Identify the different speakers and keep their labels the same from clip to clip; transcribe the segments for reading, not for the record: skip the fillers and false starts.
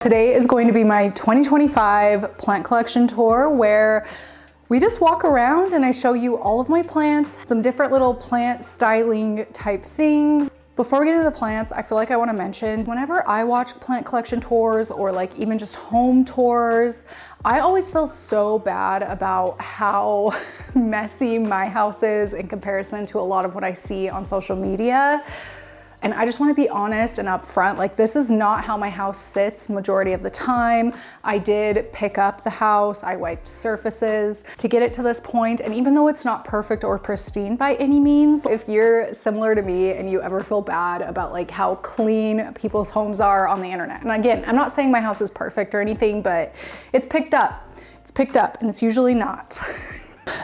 Speaker 1: Today is going to be my 2025 plant collection tour where we just walk around and I show you all of my plants, some different little plant styling type things. Before we get into the plants, I feel like I want to mention whenever I watch plant collection tours or like even just home tours, I always feel so bad about how messy my house is in comparison to a lot of what I see on social media. And I just want to be honest and upfront, like this is not how my house sits majority of the time. I did pick up the house, I wiped surfaces to get it to this point. And even though it's not perfect or pristine by any means, if you're similar to me and you ever feel bad about like how clean people's homes are on the internet. And again, I'm not saying my house is perfect or anything, but it's picked up. It's picked up and it's usually not.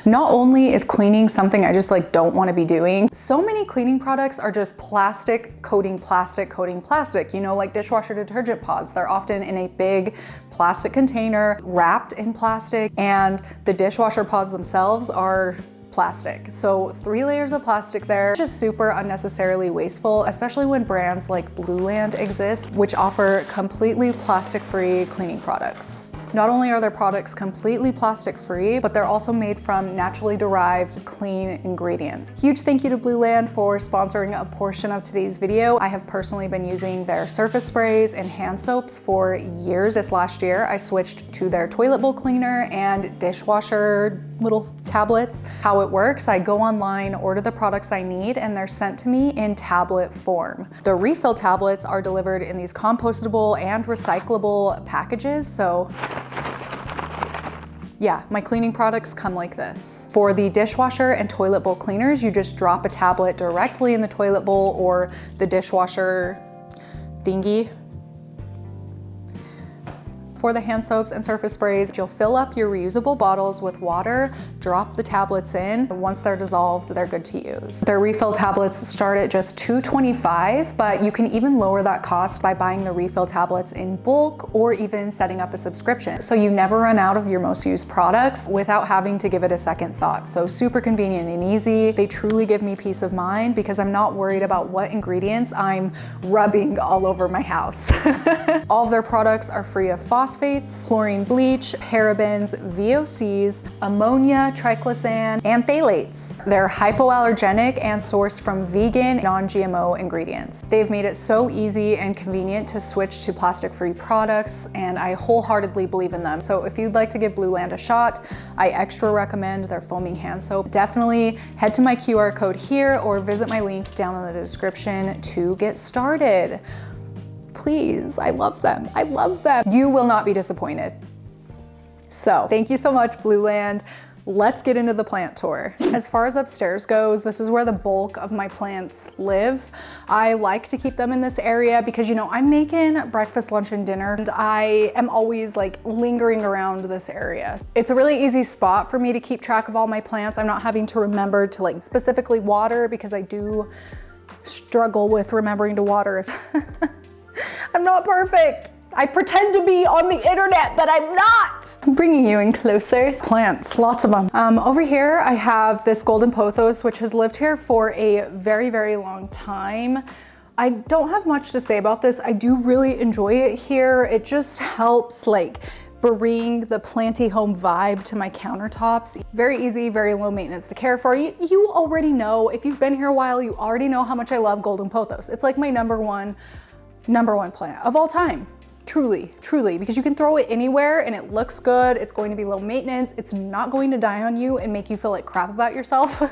Speaker 1: Not only is cleaning something I just like don't want to be doing, so many cleaning products are just plastic coating plastic coating plastic, you know, like dishwasher detergent pods. They're often in a big plastic container wrapped in plastic, and the dishwasher pods themselves are plastic. So 3 layers of plastic there, just super unnecessarily wasteful, especially when brands like Blueland exist, which offer completely plastic-free cleaning products. Not only are their products completely plastic-free, but they're also made from naturally derived clean ingredients. Huge thank you to Blueland for sponsoring a portion of today's video. I have personally been using their surface sprays and hand soaps for years. This last year, I switched to their toilet bowl cleaner and dishwasher little tablets. How it works, I go online, order the products I need, and they're sent to me in tablet form. The refill tablets are delivered in these compostable and recyclable packages. So yeah, my cleaning products come like this. For the dishwasher and toilet bowl cleaners, you just drop a tablet directly in the toilet bowl or the dishwasher thingy. For the hand soaps and surface sprays, you'll fill up your reusable bottles with water, drop the tablets in. Once they're dissolved, they're good to use. Their refill tablets start at just $2.25, but you can even lower that cost by buying the refill tablets in bulk or even setting up a subscription. So you never run out of your most used products without having to give it a second thought. So super convenient and easy. They truly give me peace of mind because I'm not worried about what ingredients I'm rubbing all over my house. All of their products are free of phosphates, chlorine bleach, parabens, VOCs, ammonia, triclosan, and phthalates. They're hypoallergenic and sourced from vegan, non-GMO ingredients. They've made it so easy and convenient to switch to plastic-free products, and I wholeheartedly believe in them. So if you'd like to give Blueland a shot, I extra recommend their foaming hand soap. Definitely head to my QR code here or visit my link down in the description to get started. Please, I love them. I love them. You will not be disappointed. So thank you so much, Blueland. Let's get into the plant tour. As far as upstairs goes, this is where the bulk of my plants live. I like to keep them in this area because, you know, I'm making breakfast, lunch, and dinner, and I am always like lingering around this area. It's a really easy spot for me to keep track of all my plants. I'm not having to remember to like specifically water because I do struggle with remembering to water if I'm not perfect. I pretend to be on the internet, but I'm not. I'm bringing you in closer. Plants, lots of them. Over here, I have this golden pothos, which has lived here for a very, very long time. I don't have much to say about this. I do really enjoy it here. It just helps like bring the planty home vibe to my countertops. Very easy, very low maintenance to care for. You already know, if you've been here a while, you already know how much I love golden pothos. It's like my number one plant of all time. Truly, because you can throw it anywhere and it looks good. It's going to be low maintenance. It's not going to die on you and make you feel like crap about yourself.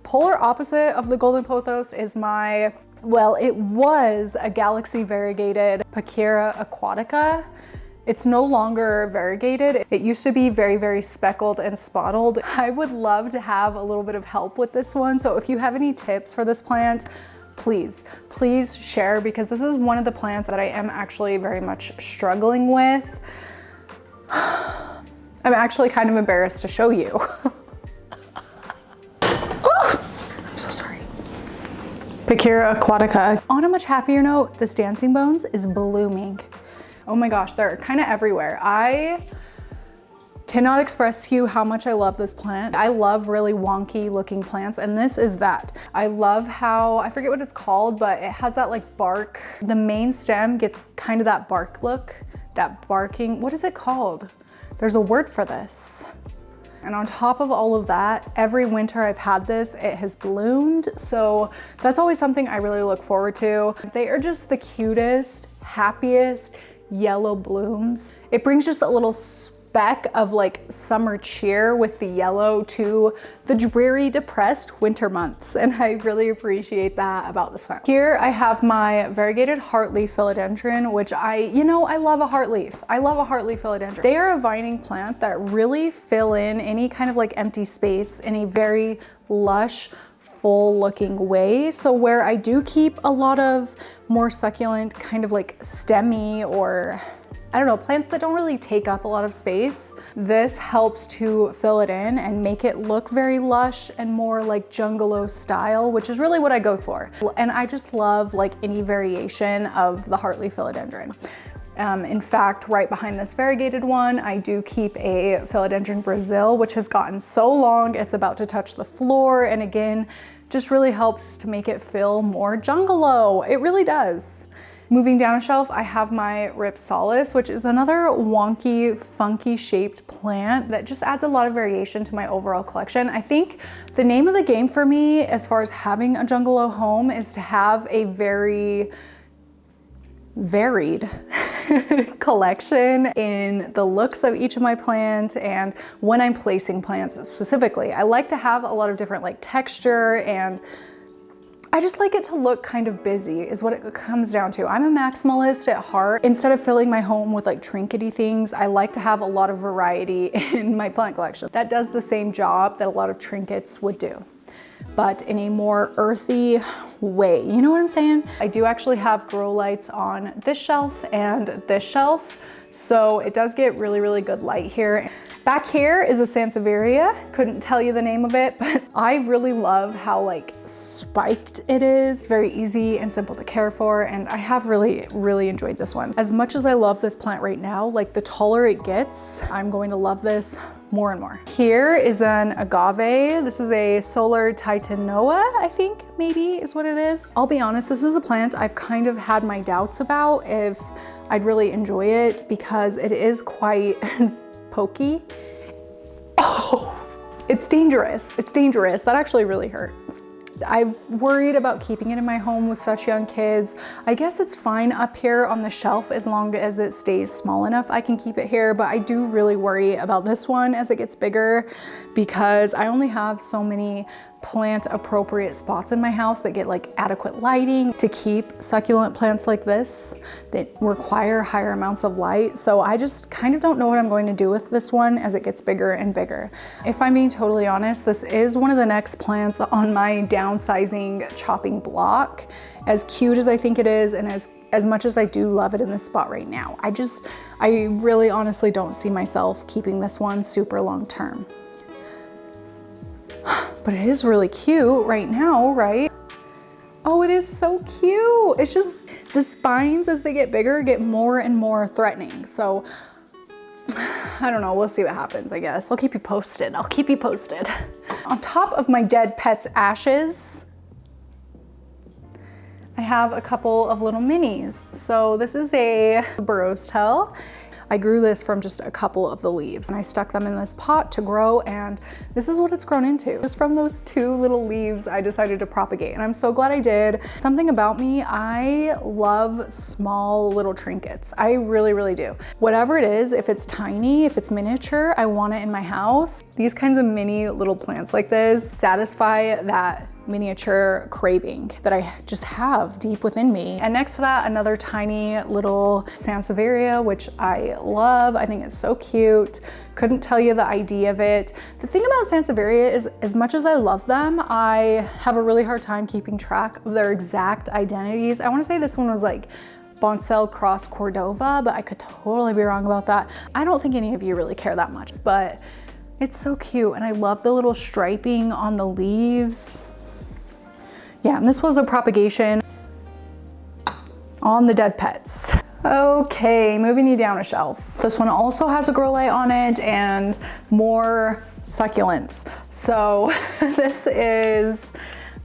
Speaker 1: Polar opposite of the golden pothos is well, it was a galaxy variegated Pachira aquatica. It's no longer variegated. It used to be very, very speckled and spotted. I would love to have a little bit of help with this one. So if you have any tips for this plant, please share, because this is one of the plants that I am actually very much struggling with. I'm actually kind of embarrassed to show you. Oh, I'm so sorry. Pachira aquatica. On a much happier note, this dancing bones is blooming. Oh my gosh, they're kind of everywhere. I cannot express to you how much I love this plant. I love really wonky looking plants, and this is that. I love how, I forget what it's called, but it has that like bark. The main stem gets kind of that bark look that barking, what is it called? There's a word for this. And on top of all of that, every winter I've had this, it has bloomed. So that's always something I really look forward to. They are just the cutest, happiest yellow blooms. It brings just a little speck of like summer cheer with the yellow to the dreary, depressed winter months. And I really appreciate that about this plant. Here I have my variegated heartleaf philodendron, which I love a heartleaf. I love a heartleaf philodendron. They are a vining plant that really fill in any kind of like empty space in a very lush, full looking way. So where I do keep a lot of more succulent kind of like stemmy or I don't know, plants that don't really take up a lot of space, this helps to fill it in and make it look very lush and more like jungalow style, which is really what I go for. And I just love like any variation of the heartleaf philodendron. In fact, right behind this variegated one, I do keep a philodendron Brazil, which has gotten so long, it's about to touch the floor. And again, just really helps to make it feel more jungalow. It really does. Moving down a shelf, I have my Ripsalis, which is another wonky, funky shaped plant that just adds a lot of variation to my overall collection. I think the name of the game for me, as far as having a jungalow home, is to have a very varied collection in the looks of each of my plants and when I'm placing plants specifically. I like to have a lot of different like texture, and I just like it to look kind of busy is what it comes down to. I'm a maximalist at heart. Instead of filling my home with like trinkety things, I like to have a lot of variety in my plant collection. That does the same job that a lot of trinkets would do, but in a more earthy way. You know what I'm saying? I do actually have grow lights on this shelf and this shelf, so it does get really, really good light here. Back here is a Sansevieria. Couldn't tell you the name of it, but I really love how like spiked it is. It's very easy and simple to care for, and I have really, really enjoyed this one. As much as I love this plant right now, like the taller it gets, I'm going to love this more and more. Here is an agave. This is a Solar Titanoa, I think maybe is what it is. I'll be honest, this is a plant I've kind of had my doubts about if I'd really enjoy it because it is quite pokey. Oh, it's dangerous. It's dangerous. That actually really hurt. I've worried about keeping it in my home with such young kids. I guess it's fine up here on the shelf as long as it stays small enough. I can keep it here, but I do really worry about this one as it gets bigger because I only have so many plant appropriate spots in my house that get like adequate lighting to keep succulent plants like this that require higher amounts of light. So I just kind of don't know what I'm going to do with this one as it gets bigger and bigger. If I'm being totally honest, this is one of the next plants on my downsizing chopping block. As cute as I think it is, and as much as I do love it in this spot right now, I really honestly don't see myself keeping this one super long term. But it is really cute right now, right? Oh, it is so cute. It's just the spines as they get bigger get more and more threatening. So I don't know, we'll see what happens, I guess. I'll keep you posted. I'll keep you posted. On top of my dead pet's ashes, I have a couple of little minis. So this is a Burrowstail. I grew this from just a couple of the leaves and I stuck them in this pot to grow, and this is what it's grown into. Just from those two little leaves, I decided to propagate, and I'm so glad I did. Something about me, I love small little trinkets. I really, really do. Whatever it is, if it's tiny, if it's miniature, I want it in my house. These kinds of mini little plants like this satisfy that miniature craving that I just have deep within me. And next to that, another tiny little Sansevieria, which I love. I think it's so cute. Couldn't tell you the ID of it. The thing about Sansevieria is, as much as I love them, I have a really hard time keeping track of their exact identities. I want to say this one was like Boncel cross Cordova, but I could totally be wrong about that. I don't think any of you really care that much, but it's so cute. And I love the little striping on the leaves. Yeah, and this was a propagation on the dead pets. Okay, moving you down a shelf. This one also has a grow light on it and more succulents. So this is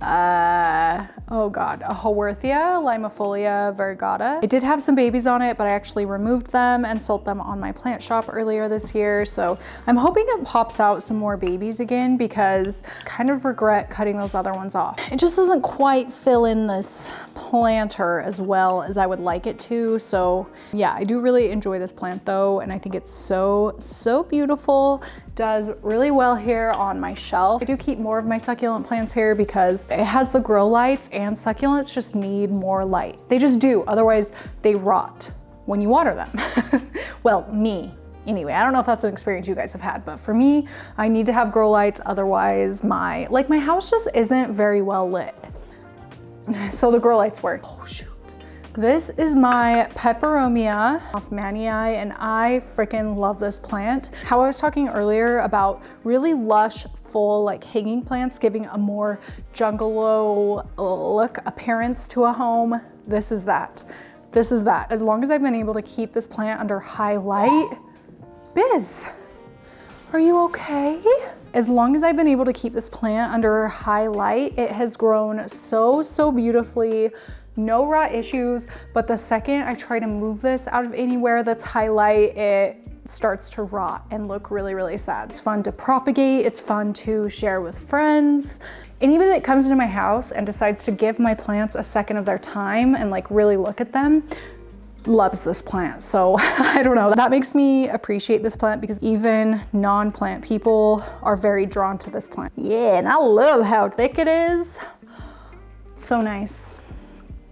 Speaker 1: oh God, a Haworthia limifolia variegata. It did have some babies on it, but I actually removed them and sold them on my plant shop earlier this year. So I'm hoping it pops out some more babies again, because I kind of regret cutting those other ones off. It just doesn't quite fill in this planter as well as I would like it to. So yeah, I do really enjoy this plant though, and I think it's so beautiful. Does really well here on my shelf. I do keep more of my succulent plants here because it has the grow lights, and succulents just need more light. They just do, otherwise they rot when you water them. Well, me anyway. I don't know if that's an experience you guys have had, but for me, I need to have grow lights, otherwise my house just isn't very well lit. So the grow lights work. Oh shoot. This is my Peperomia Hoffmanii, and I freaking love this plant. How I was talking earlier about really lush, full, like hanging plants giving a more jungalow look appearance to a home. This is that. This is that. As long as I've been able to keep this plant under high light. Biz, are you okay? As long as I've been able to keep this plant under high light, it has grown so beautifully. No rot issues, but the second I try to move this out of anywhere that's highlight, it starts to rot and look really sad. It's fun to propagate, it's fun to share with friends. Anybody that comes into my house and decides to give my plants a second of their time and like really look at them loves this plant. So I don't know, that makes me appreciate this plant, because even non-plant people are very drawn to this plant. Yeah, and I love how thick it is. So nice.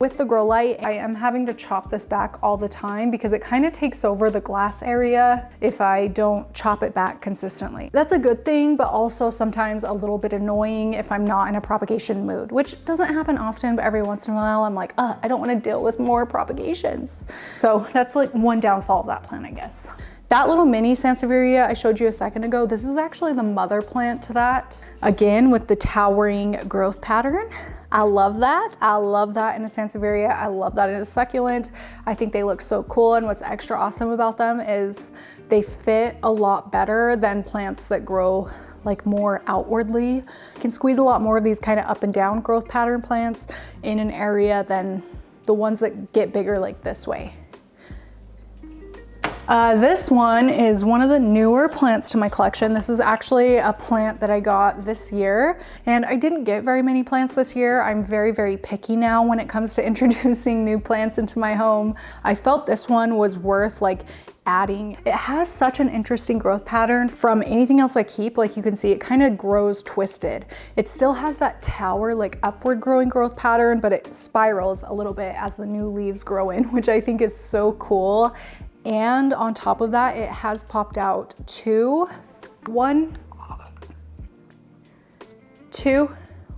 Speaker 1: With the grow light, I am having to chop this back all the time because it kind of takes over the glass area if I don't chop it back consistently. That's a good thing, but also sometimes a little bit annoying if I'm not in a propagation mood, which doesn't happen often, but every once in a while I'm like, I don't want to deal with more propagations. So that's like one downfall of that plant, I guess. That little mini Sansevieria I showed you a second ago, this is actually the mother plant to that. Again, with the towering growth pattern. I love that. I love that in a Sansevieria. I love that in a succulent. I think they look so cool, and what's extra awesome about them is they fit a lot better than plants that grow like more outwardly. You can squeeze a lot more of these kind of up and down growth pattern plants in an area than the ones that get bigger like this way. This one is one of the newer plants to my collection. This is actually a plant that I got this year, and I didn't get very many plants this year. I'm very picky now when it comes to introducing new plants into my home. I felt this one was worth like adding. It has such an interesting growth pattern from anything else I keep. Like you can see, it kind of grows twisted. It still has that tower, like upward growing growth pattern, but it spirals a little bit as the new leaves grow in, which I think is so cool. And on top of that, it has popped out two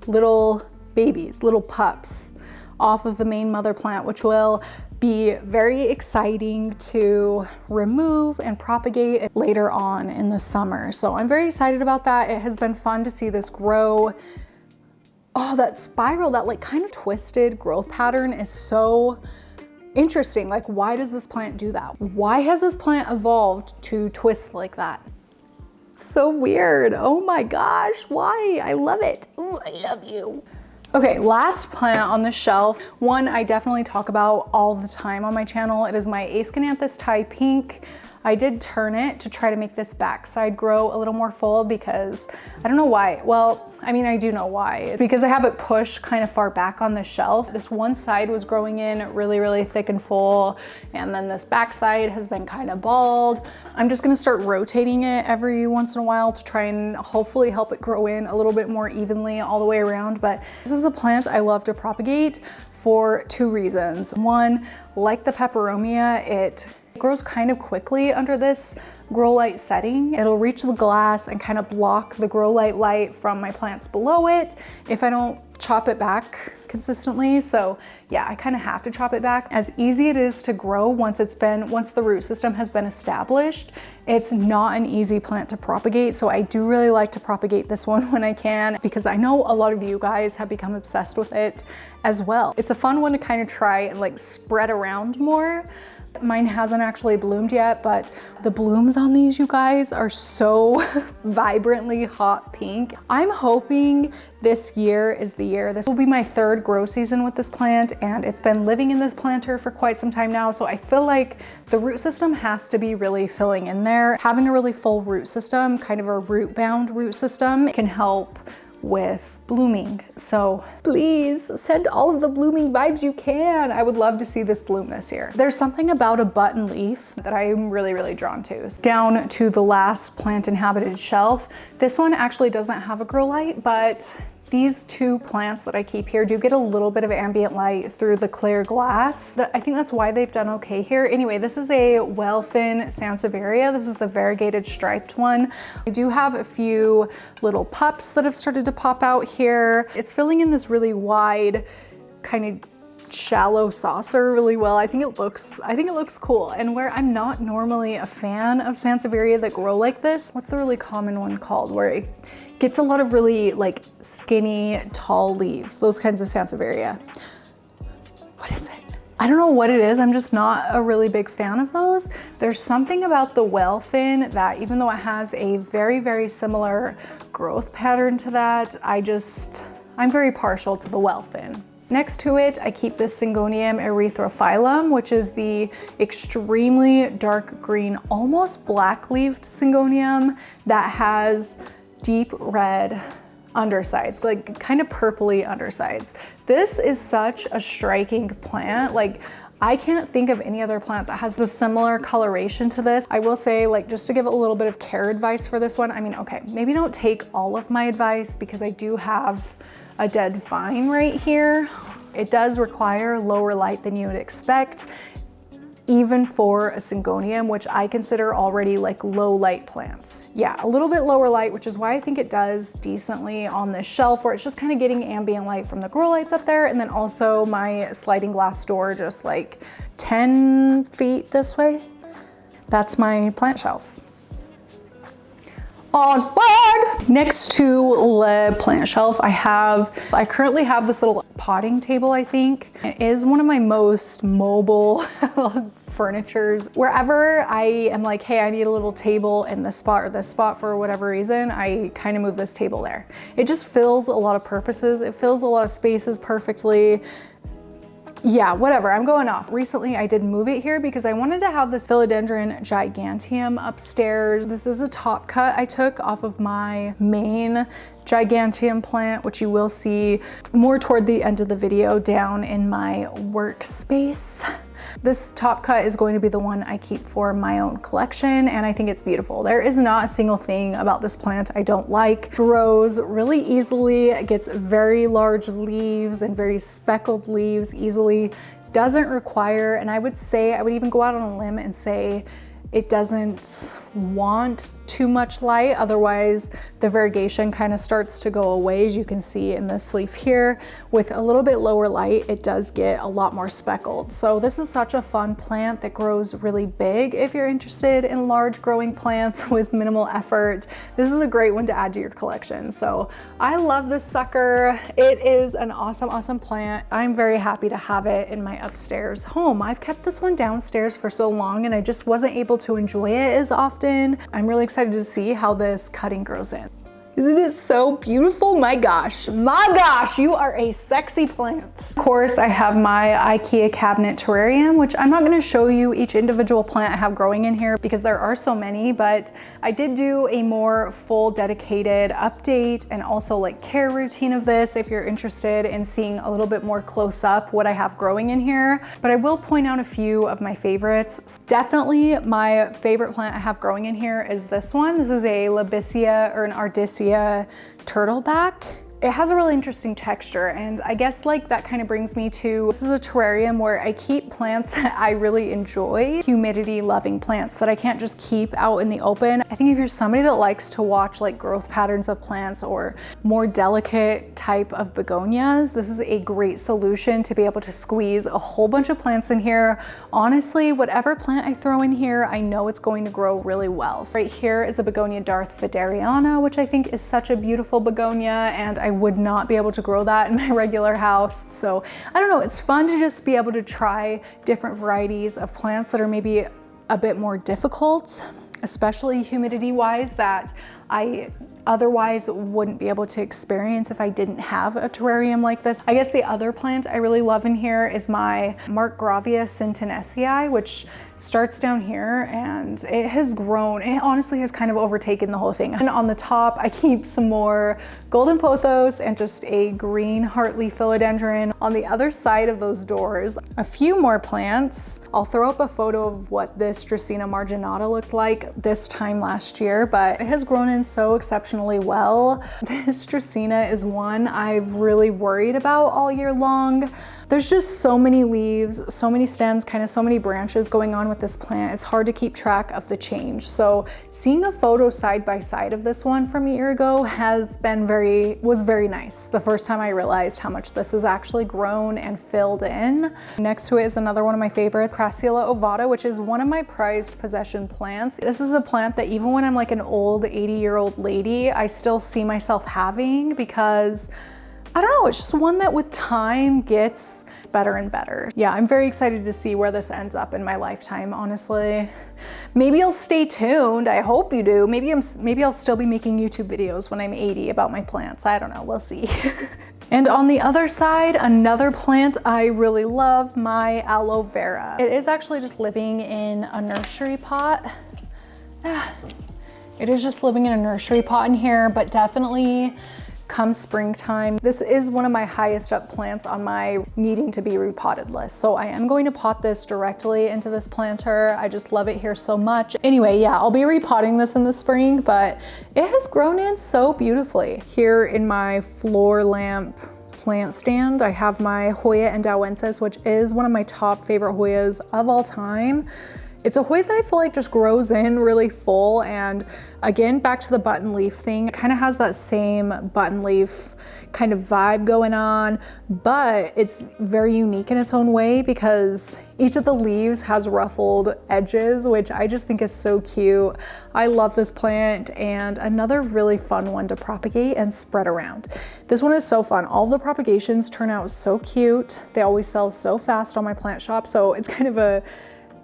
Speaker 1: little babies, little pups off of the main mother plant, which will be very exciting to remove and propagate later on in the summer. So I'm very excited about that. It has been fun to see this grow. Oh, that spiral, that like kind of twisted growth pattern is so interesting. Like, why does this plant do that? Why has this plant evolved to twist like that? It's so weird. Oh my gosh, why? I love it. Ooh, I love you. Okay, last plant on the shelf, one I definitely talk about all the time on my channel. It is my Aschenanthus Thai Pink. I did turn it to try to make this backside grow a little more full because I don't know why. Well, I mean, I do know why. It's because I have it pushed kind of far back on the shelf. This one side was growing in really thick and full, and then this back side has been kind of bald. I'm just gonna start rotating it every once in a while to try and hopefully help it grow in a little bit more evenly all the way around. But this is a plant I love to propagate for two reasons. One, like the Peperomia, it grows kind of quickly under this grow light setting. It'll reach the glass and kind of block the grow light from my plants below it if I don't chop it back consistently. So yeah, I kind of have to chop it back. As easy it is to grow once the root system has been established, it's not an easy plant to propagate. So I do really like to propagate this one when I can, because I know a lot of you guys have become obsessed with it as well. It's a fun one to kind of try and like spread around more. Mine hasn't actually bloomed yet, but the blooms on these, you guys, are so vibrantly hot pink. I'm hoping this year is the year. This will be my third grow season with this plant, and it's been living in this planter for quite some time now. So I feel like the root system has to be really filling in there. Having a really full root system, kind of a root bound root system, can help with blooming. So please send all of the blooming vibes you can. I would love to see this bloom this year. There's something about a button leaf that I'm really drawn to. Down to the last plant inhabited shelf. This one actually doesn't have a grow light, but these two plants that I keep here do get a little bit of ambient light through the clear glass. I think that's why they've done okay here. Anyway, this is a Wellfin Sansevieria. This is the variegated striped one. I do have a few little pups that have started to pop out here. It's filling in this really wide, kind of shallow saucer really well. I think it looks cool. And where I'm not normally a fan of Sansevieria that grow like this, what's the really common one called, where it gets a lot of really like skinny, tall leaves, those kinds of Sansevieria. What is it? I don't know what it is. I'm just not a really big fan of those. There's something about the Wellfin that, even though it has a very similar growth pattern to that, I'm very partial to the Wellfin. Next to it, I keep this Syngonium erythrophyllum, which is the extremely dark green, almost black-leaved Syngonium that has deep red undersides, like kind of purpley undersides. This is such a striking plant. Like, I can't think of any other plant that has the similar coloration to this. I will say, like, just to give a little bit of care advice for this one, I mean, okay, maybe don't take all of my advice because I do have a dead vine right here. It does require lower light than you would expect, even for a Syngonium, which I consider already like low light plants. Yeah, a little bit lower light, which is why I think it does decently on this shelf, where it's just kind of getting ambient light from the grow lights up there. And then also my sliding glass door, just like 10 feet this way. That's my plant shelf. Onward! Next to the plant shelf, I currently have this little potting table, I think. It is one of my most mobile furnitures. Wherever I am like, hey, I need a little table in this spot or this spot for whatever reason, I kind of move this table there. It just fills a lot of purposes. It fills a lot of spaces perfectly. Yeah, whatever, I'm going off. Recently, I did move it here because I wanted to have this Philodendron giganteum upstairs. This is a top cut I took off of my main giganteum plant, which you will see more toward the end of the video down in my workspace. This top cut is going to be the one I keep for my own collection, and I think it's beautiful. There is not a single thing about this plant I don't like. Grows really easily, gets very large leaves and very speckled leaves easily. Doesn't require, and I would even go out on a limb and say it doesn't want too much light, otherwise the variegation kind of starts to go away, as you can see in this leaf here. With a little bit lower light, it does get a lot more speckled. So this is such a fun plant that grows really big. If you're interested in large growing plants with minimal effort, this is a great one to add to your collection. So I love this sucker. It is an awesome plant. I'm very happy to have it in my upstairs home. I've kept this one downstairs for so long and I just wasn't able to enjoy it as often. I'm really excited to see how this cutting grows in. Isn't it so beautiful? My gosh, you are a sexy plant. Of course, I have my IKEA cabinet terrarium, which I'm not gonna show you each individual plant I have growing in here because there are so many, but I did do a more full dedicated update and also like care routine of this if you're interested in seeing a little bit more close up what I have growing in here. But I will point out a few of my favorites. Definitely my favorite plant I have growing in here is this one. This is a Labicia or an Ardisia turtleback. It has a really interesting texture, and I guess like that kind of brings me to, this is a terrarium where I keep plants that I really enjoy, humidity loving plants that I can't just keep out in the open. I think if you're somebody that likes to watch like growth patterns of plants or more delicate type of begonias, this is a great solution to be able to squeeze a whole bunch of plants in here. Honestly, whatever plant I throw in here, I know it's going to grow really well. So right here is a begonia Darth Vaderiana, which I think is such a beautiful begonia, and I I would not be able to grow that in my regular house. So I don't know, it's fun to just be able to try different varieties of plants that are maybe a bit more difficult, especially humidity wise, that I otherwise wouldn't be able to experience if I didn't have a terrarium like this. I guess the other plant I really love in here is my Markgravia sintenesii, which starts down here, and it has grown. It honestly has kind of overtaken the whole thing. And on the top, I keep some more golden pothos and just a green heartleaf philodendron. On the other side of those doors, a few more plants. I'll throw up a photo of what this Dracaena marginata looked like this time last year, but it has grown in so exceptionally well. This Dracaena is one I've really worried about all year long. There's just so many leaves, so many stems, kind of so many branches going on with this plant. It's hard to keep track of the change. So seeing a photo side by side of this one from a year ago was very nice. The first time I realized how much this has actually grown and filled in. Next to it is another one of my favorites, Crassula ovata, which is one of my prized possession plants. This is a plant that even when I'm like an old 80-year-old lady, I still see myself having, because I don't know, it's just one that with time gets better and better. Yeah, I'm very excited to see where this ends up in my lifetime, honestly. Maybe you'll stay tuned, I hope you do. Maybe I'll still be making YouTube videos when I'm 80 about my plants. I don't know, we'll see. And on the other side, another plant I really love, my aloe vera. It is actually just living in a nursery pot. It is just living in a nursery pot in here, but definitely come springtime, this is one of my highest up plants on my needing to be repotted list. So I am going to pot this directly into this planter. I just love it here so much. Anyway, yeah, I'll be repotting this in the spring, but it has grown in so beautifully. Here in my floor lamp plant stand, I have my Hoya endauensis, which is one of my top favorite Hoyas of all time. It's a Hoya that I feel like just grows in really full, and again, back to the button leaf thing, it kind of has that same button leaf kind of vibe going on, but it's very unique in its own way because each of the leaves has ruffled edges, which I just think is so cute. I love this plant, and another really fun one to propagate and spread around. This one is so fun. All the propagations turn out so cute. They always sell so fast on my plant shop, so it's kind of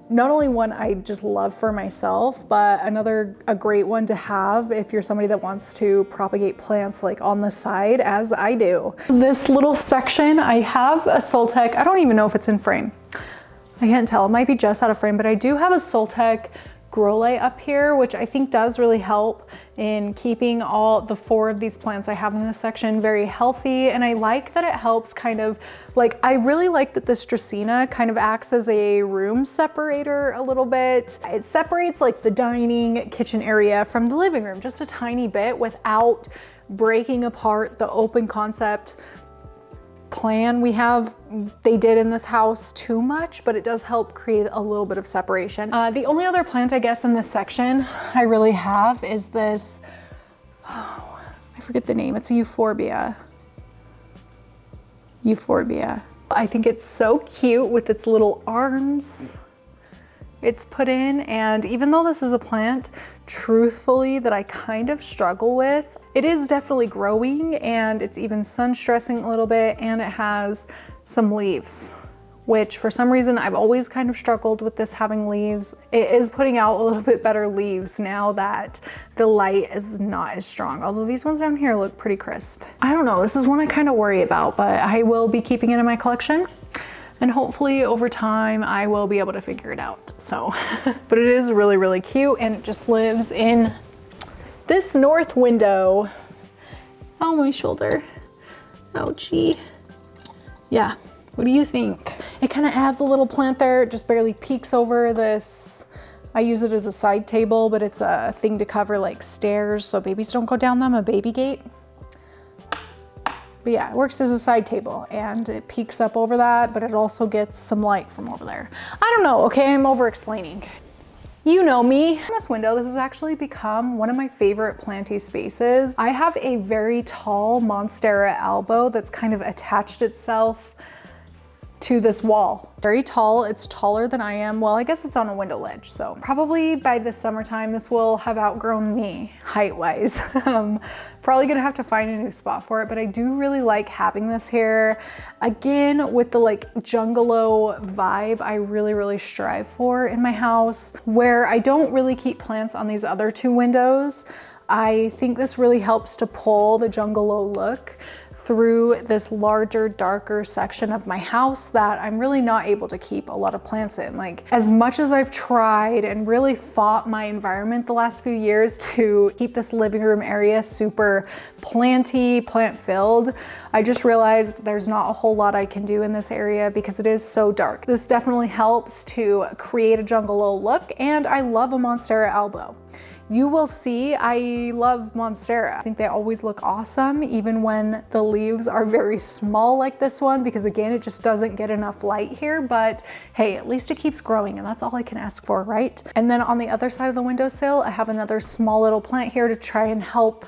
Speaker 1: not only one I just love for myself, but a great one to have if you're somebody that wants to propagate plants like on the side, as I do. This little section, I have a Soltec. I don't even know if it's in frame. I can't tell, it might be just out of frame, but I do have a Soltec grow light up here, which I think does really help in keeping all the 4 of these plants I have in this section very healthy. And I like that it helps kind of like, I really like that this Dracaena kind of acts as a room separator a little bit. It separates like the dining kitchen area from the living room just a tiny bit without breaking apart the open concept plan they did in this house too much, but it does help create a little bit of separation. The only other plant I guess in this section I really have is this, I forget the name, it's a euphorbia. I think it's so cute with its little arms it's put in, and even though this is a plant truthfully that I kind of struggle with, it is definitely growing, and it's even sun stressing a little bit, and it has some leaves, which for some reason I've always kind of struggled with this having leaves. It is putting out a little bit better leaves now that the light is not as strong, although these ones down here look pretty crisp. I don't know, this is one I kind of worry about, but I will be keeping it in my collection. And hopefully over time I will be able to figure it out. So, but it is really, really cute, and it just lives in this north window. Oh, my shoulder. Ouchie. Yeah, what do you think? It kind of adds a little plant there. It just barely peeks over this. I use it as a side table, but it's a thing to cover like stairs so babies don't go down them, a baby gate. But yeah, it works as a side table, and it peeks up over that, but it also gets some light from over there. I don't know, okay, I'm over explaining. You know me. In this window, this has actually become one of my favorite planty spaces. I have a very tall Monstera albo that's kind of attached itself to this wall. Very tall, it's taller than I am. Well, I guess it's on a window ledge, so probably by the summertime, this will have outgrown me height-wise. Probably gonna have to find a new spot for it, but I do really like having this here. Again, with the like jungalow vibe I really strive for in my house, where I don't really keep plants on these other two windows. I think this really helps to pull the jungalow look through this larger, darker section of my house that I'm really not able to keep a lot of plants in. Like, as much as I've tried and really fought my environment the last few years to keep this living room area super planty, plant-filled, I just realized there's not a whole lot I can do in this area because it is so dark. This definitely helps to create a jungalow look, and I love a Monstera elbow. You will see I love Monstera. I think they always look awesome, even when the leaves are very small like this one, because again, it just doesn't get enough light here, but hey, at least it keeps growing, and that's all I can ask for, right? And then on the other side of the windowsill, I have another small little plant here to try and help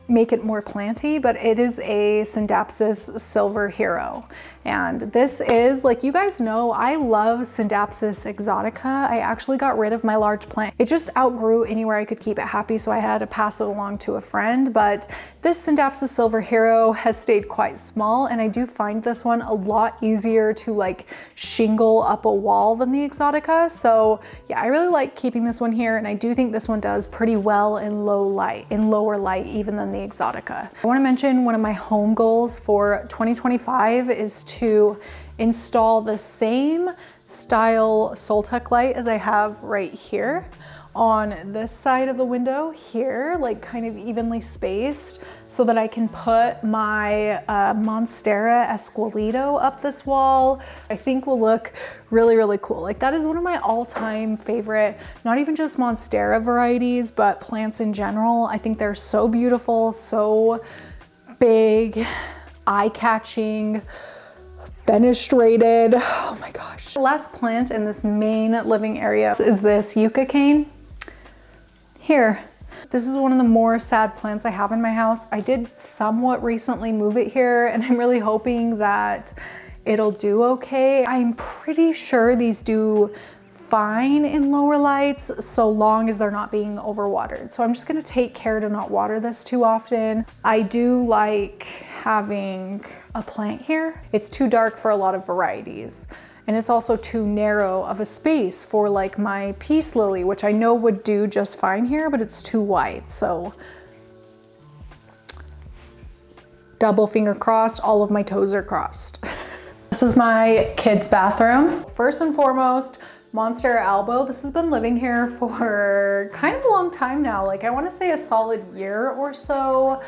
Speaker 1: make it more planty, but it is a Scindapsus Silver Hero. And this is, like, you guys know, I love Scindapsus exotica. I actually got rid of my large plant. It just outgrew anywhere I could keep it happy, so I had to pass it along to a friend. But this Scindapsus Silver Hero has stayed quite small, and I do find this one a lot easier to like shingle up a wall than the exotica. So yeah, I really like keeping this one here, and I do think this one does pretty well in lower light even than the exotica. I want to mention one of my home goals for 2025 is to install the same style Soltec light as I have right here on this side of the window here, like kind of evenly spaced, so that I can put my Monstera Esqueleto up this wall. I think will look really cool. Like, that is one of my all-time favorite, not even just Monstera varieties, but plants in general. I think they're so beautiful, so big, eye-catching, fenestrated. Oh my gosh. The last plant in this main living area is this yucca cane. Here, this is one of the more sad plants I have in my house. I did somewhat recently move it here, and I'm really hoping that it'll do okay. I'm pretty sure these do fine in lower lights, so long as they're not being overwatered. So I'm just gonna take care to not water this too often. I do like having a plant here. It's too dark for a lot of varieties. And it's also too narrow of a space for like my peace lily, which I know would do just fine here, but it's too wide. So double finger crossed, all of my toes are crossed. This is my kids' bathroom. First and foremost, Monstera elbow. This has been living here for kind of a long time now. Like, I want to say a solid year or so.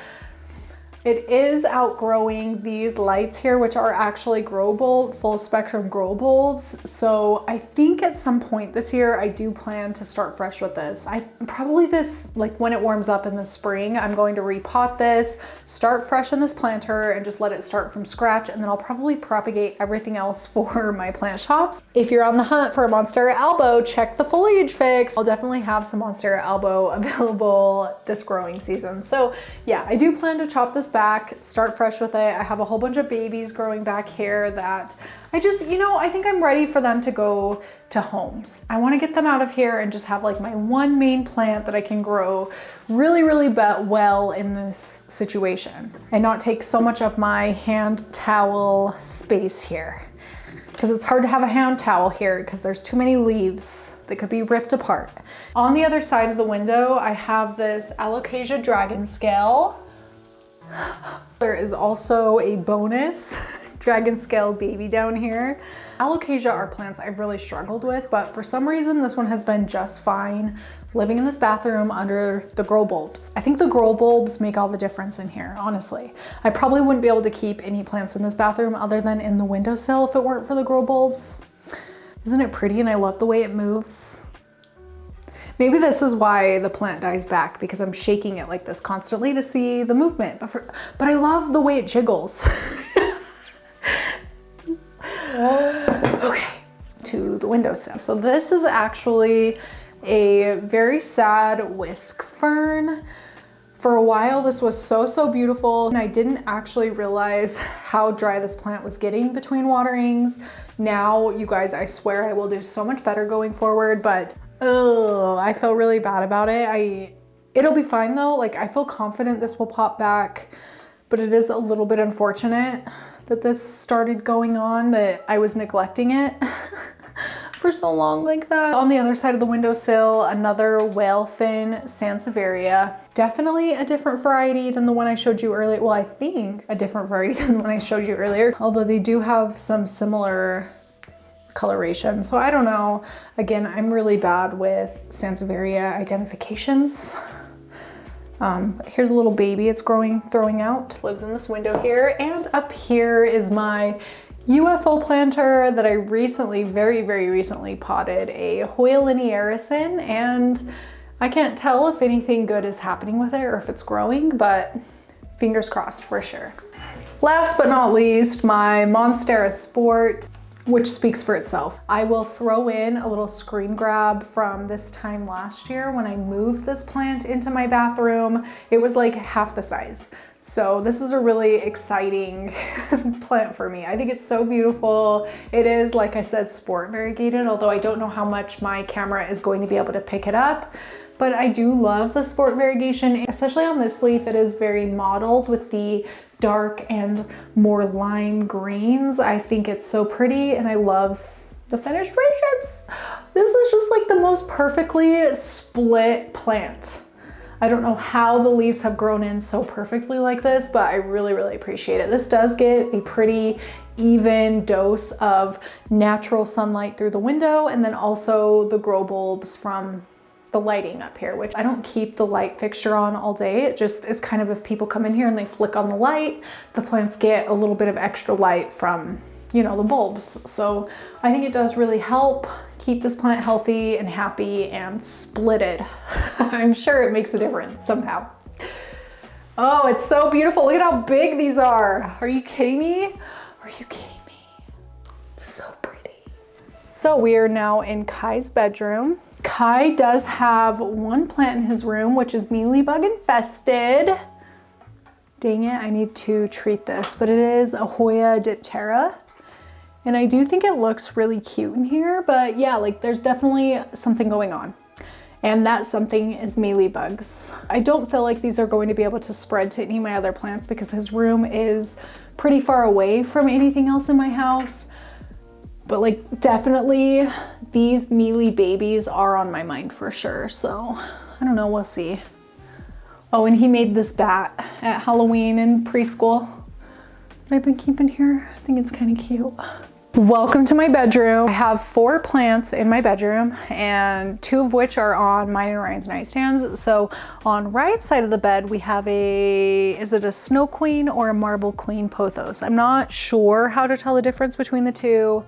Speaker 1: It is outgrowing these lights here, which are actually grow bulb, full spectrum grow bulbs. So I think at some point this year, I do plan to start fresh with this. Probably this, like when it warms up in the spring, I'm going to repot this, start fresh in this planter, and just let it start from scratch. And then I'll probably propagate everything else for my plant shops. If you're on the hunt for a Monstera elbow, check the foliage fix. I'll definitely have some Monstera elbow available this growing season. So yeah, I do plan to chop this back, start fresh with it. I have a whole bunch of babies growing back here that I just, you know, I think I'm ready for them to go to homes. I want to get them out of here and just have like my one main plant that I can grow really well in this situation and not take so much of my hand towel space here. Because it's hard to have a hand towel here because there's too many leaves that could be ripped apart. On the other side of the window, I have this Alocasia dragon scale. There is also a bonus dragon scale baby down here. Alocasia are plants I've really struggled with, but for some reason this one has been just fine living in this bathroom under the grow bulbs. I think the grow bulbs make all the difference in here, honestly. I probably wouldn't be able to keep any plants in this bathroom other than in the windowsill if it weren't for the grow bulbs. Isn't it pretty? And I love the way it moves. Maybe this is why the plant dies back, because I'm shaking it like this constantly to see the movement. But I love the way it jiggles. Okay, to the windowsill. So this is actually a very sad whisk fern For a while, this was so beautiful, and I didn't actually realize how dry this plant was getting between waterings. Now, you guys, I swear I will do so much better going forward, but I feel really bad about it. It'll be fine though. Like, I feel confident this will pop back, but it is a little bit unfortunate that this started going on, that I was neglecting it for so long like that. On the other side of the windowsill, another whale fin Sansevieria. Definitely a different variety than the one I showed you earlier. Well, I think a different variety than the one I showed you earlier, although they do have some similar coloration. So I don't know. Again, I'm really bad with Sansevieria identifications. But here's a little baby it's throwing out. Lives in this window here. And up here is my UFO planter that I recently, very recently potted a Hoya linearis in, and I can't tell if anything good is happening with it or if it's growing, but fingers crossed for sure. Last but not least, my Monstera Sport, which speaks for itself. I will throw in a little screen grab from this time last year when I moved this plant into my bathroom. It was like half the size. So this is a really exciting plant for me. I think it's so beautiful. It is, like I said, sport variegated, although I don't know how much my camera is going to be able to pick it up. But I do love the sport variegation, especially on this leaf. It is very mottled with the dark and more lime greens. I think it's so pretty, and I love the fenestrations. This is just like the most perfectly split plant. I don't know how the leaves have grown in so perfectly like this, but I really appreciate it. This does get a pretty even dose of natural sunlight through the window, and then also the grow bulbs from the lighting up here, which I don't keep the light fixture on all day. It just is kind of, if people come in here and they flick on the light, the plants get a little bit of extra light from, you know, the bulbs. So I think it does really help keep this plant healthy and happy and splitted. I'm sure it makes a difference somehow. Oh, it's so beautiful. Look at how big these are. Are you kidding me? Are you kidding me? So pretty. So we are now in Kai's bedroom. Kai does have one plant in his room, which is mealybug infested. Dang it, I need to treat this, but it is a Hoya diptera. And I do think it looks really cute in here, but yeah, like there's definitely something going on. And that something is mealybugs. I don't feel like these are going to be able to spread to any of my other plants because his room is pretty far away from anything else in my house. But like definitely these mealy babies are on my mind for sure. So I don't know, we'll see. Oh, and he made this bat at Halloween in preschool that I've been keeping here. I think it's kind of cute. Welcome to my bedroom. I have 4 plants in my bedroom, and 2 of which are on mine and Ryan's nightstands. So on Ryan's side of the bed, we have is it a snow queen or a marble queen pothos? I'm not sure how to tell the difference between the two.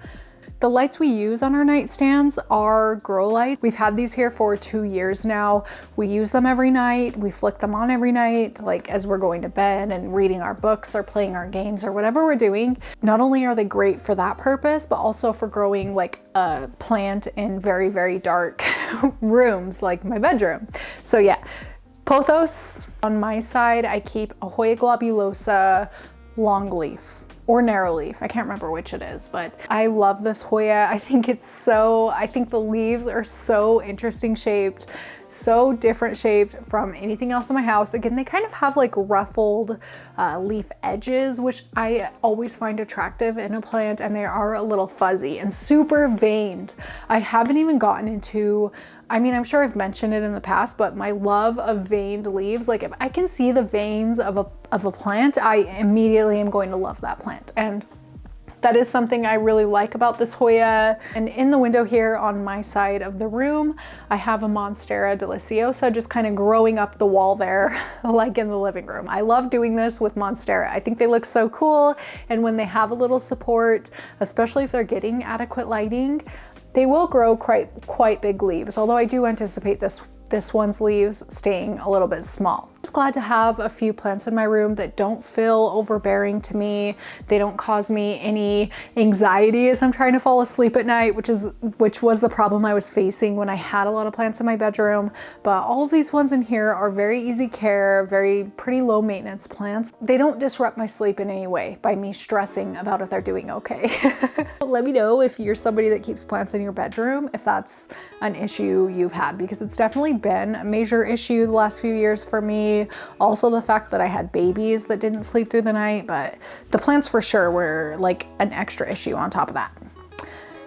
Speaker 1: The lights we use on our nightstands are grow lights. We've had these here for 2 years now. We use them every night. We flick them on every night, like as we're going to bed and reading our books or playing our games or whatever we're doing. Not only are they great for that purpose, but also for growing like a plant in very dark rooms like my bedroom. So yeah, pothos. On my side, I keep a Hoya globulosa longleaf. Or narrow leaf, I can't remember which it is, but I love this Hoya. I think the leaves are so interesting shaped, so different shaped from anything else in my house. Again, they kind of have like ruffled leaf edges, which I always find attractive in a plant, and they are a little fuzzy and super veined. I haven't even gotten into, I mean, I'm sure I've mentioned it in the past, but my love of veined leaves, like if I can see the veins of a plant, I immediately am going to love that plant. And that is something I really like about this Hoya. And in the window here on my side of the room, I have a Monstera deliciosa just kind of growing up the wall there, like in the living room. I love doing this with Monstera. I think they look so cool. And when they have a little support, especially if they're getting adequate lighting, they will grow quite big leaves, although I do anticipate this one's leaves staying a little bit small. Just glad to have a few plants in my room that don't feel overbearing to me. They don't cause me any anxiety as I'm trying to fall asleep at night, which was the problem I was facing when I had a lot of plants in my bedroom. But all of these ones in here are very easy care, very pretty low maintenance plants. They don't disrupt my sleep in any way by me stressing about if they're doing okay. Let me know if you're somebody that keeps plants in your bedroom, if that's an issue you've had, because it's definitely been a major issue the last few years for me. Also the fact that I had babies that didn't sleep through the night, but the plants for sure were like an extra issue on top of that.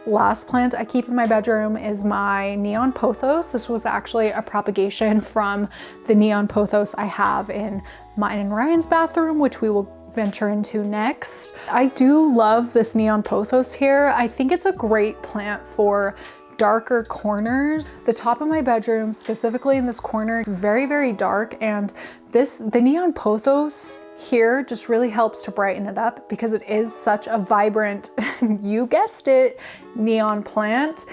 Speaker 1: Last plant I keep in my bedroom is my neon pothos. This was actually a propagation from the neon pothos I have in mine and Ryan's bathroom, which we will venture into next. I do love this neon pothos here. I think it's a great plant for darker corners. The top of my bedroom, specifically in this corner, is very, very dark, and the neon pothos here just really helps to brighten it up because it is such a vibrant, you guessed it, neon plant.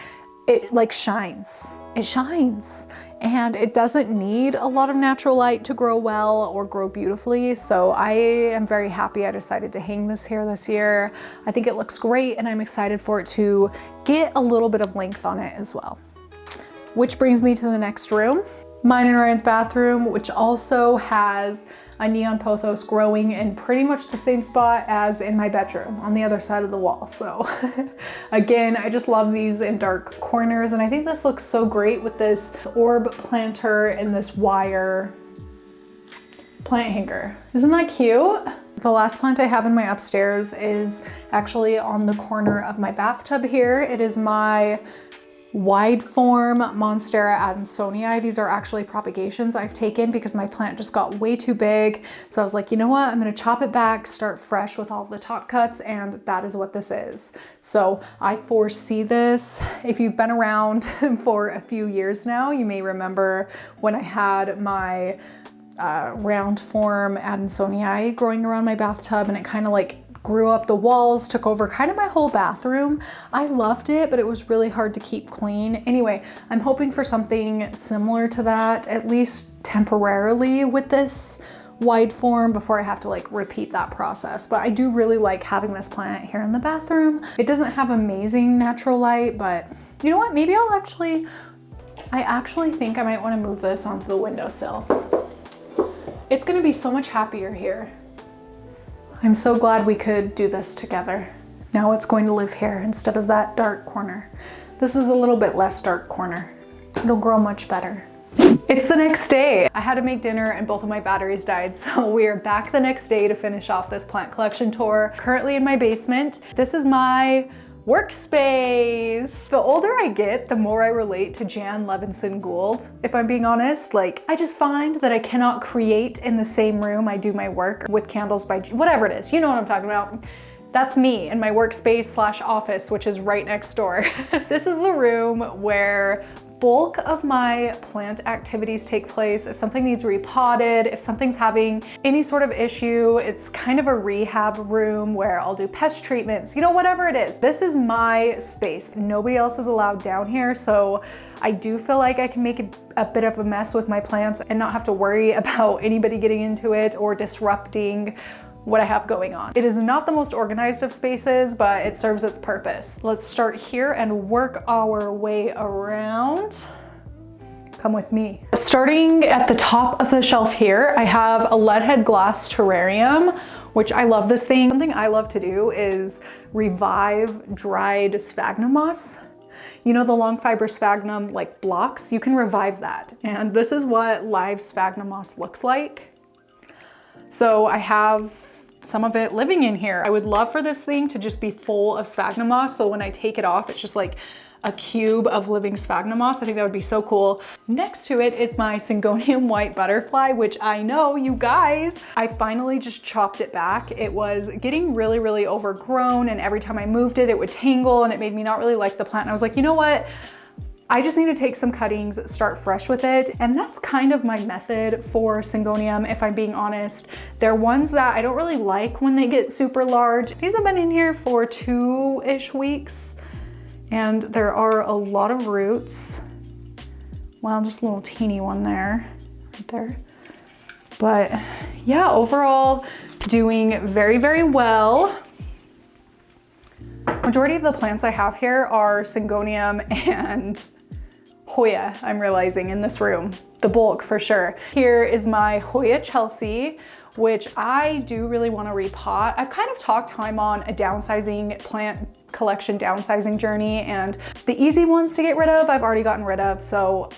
Speaker 1: It like shines. It shines. And it doesn't need a lot of natural light to grow well or grow beautifully. So I am very happy I decided to hang this here this year. I think it looks great and I'm excited for it to get a little bit of length on it as well. Which brings me to the next room. Mine and Ryan's bathroom, which also has a neon pothos growing in pretty much the same spot as in my bedroom on the other side of the wall. So again, I just love these in dark corners, and I think this looks so great with this orb planter and this wire plant hanger. Isn't that cute? The last plant I have in my upstairs is actually on the corner of my bathtub here. It is my wide form Monstera adansonii. These are actually propagations I've taken because my plant just got way too big. So I was like, you know what? I'm gonna chop it back, start fresh with all the top cuts, and that is what this is. So I foresee this. If you've been around for a few years now, you may remember when I had my round form adansonii growing around my bathtub, and it kind of like grew up the walls, took over kind of my whole bathroom. I loved it, but it was really hard to keep clean. Anyway, I'm hoping for something similar to that, at least temporarily with this wide form before I have to like repeat that process. But I do really like having this plant here in the bathroom. It doesn't have amazing natural light, but you know what? Maybe I actually think I might want to move this onto the windowsill. It's gonna be so much happier here. I'm so glad we could do this together. Now it's going to live here instead of that dark corner. This is a little bit less dark corner. It'll grow much better. It's the next day. I had to make dinner and both of my batteries died, so we are back the next day to finish off this plant collection tour. Currently in my basement. This is my workspace. The older I get, the more I relate to Jan Levinson Gould. If I'm being honest, like I just find that I cannot create in the same room I do my work with candles by whatever it is. You know what I'm talking about. That's me in my workspace / office, which is right next door. This is the room where bulk of my plant activities take place. If something needs repotted, if something's having any sort of issue, it's kind of a rehab room where I'll do pest treatments, you know, whatever it is. This is my space. Nobody else is allowed down here, so I do feel like I can make a bit of a mess with my plants and not have to worry about anybody getting into it or disrupting what I have going on. It is not the most organized of spaces, but it serves its purpose. Let's start here and work our way around. Come with me. Starting at the top of the shelf here, I have a lead head glass terrarium, which I love this thing. Something I love to do is revive dried sphagnum moss. You know, the long fiber sphagnum like blocks, you can revive that. And this is what live sphagnum moss looks like. So I have some of it living in here. I would love for this thing to just be full of sphagnum moss, so when I take it off, it's just like a cube of living sphagnum moss. I think that would be so cool. Next to it is my Syngonium white butterfly, which I know, you guys, I finally just chopped it back. It was getting really, really overgrown, and every time I moved it, it would tangle, and it made me not really like the plant. And I was like, you know what? I just need to take some cuttings, start fresh with it. And that's kind of my method for Syngonium, if I'm being honest. They're ones that I don't really like when they get super large. These have been in here for 2-ish weeks, and there are a lot of roots. Well, just a little teeny one there, right there. But yeah, overall doing very, very well. Majority of the plants I have here are Syngonium and Hoya, I'm realizing, in this room. The bulk for sure. Here is my Hoya Chelsea, which I do really want to repot. I've kind of talked how I'm on a downsizing plant collection downsizing journey, and the easy ones to get rid of, I've already gotten rid of. So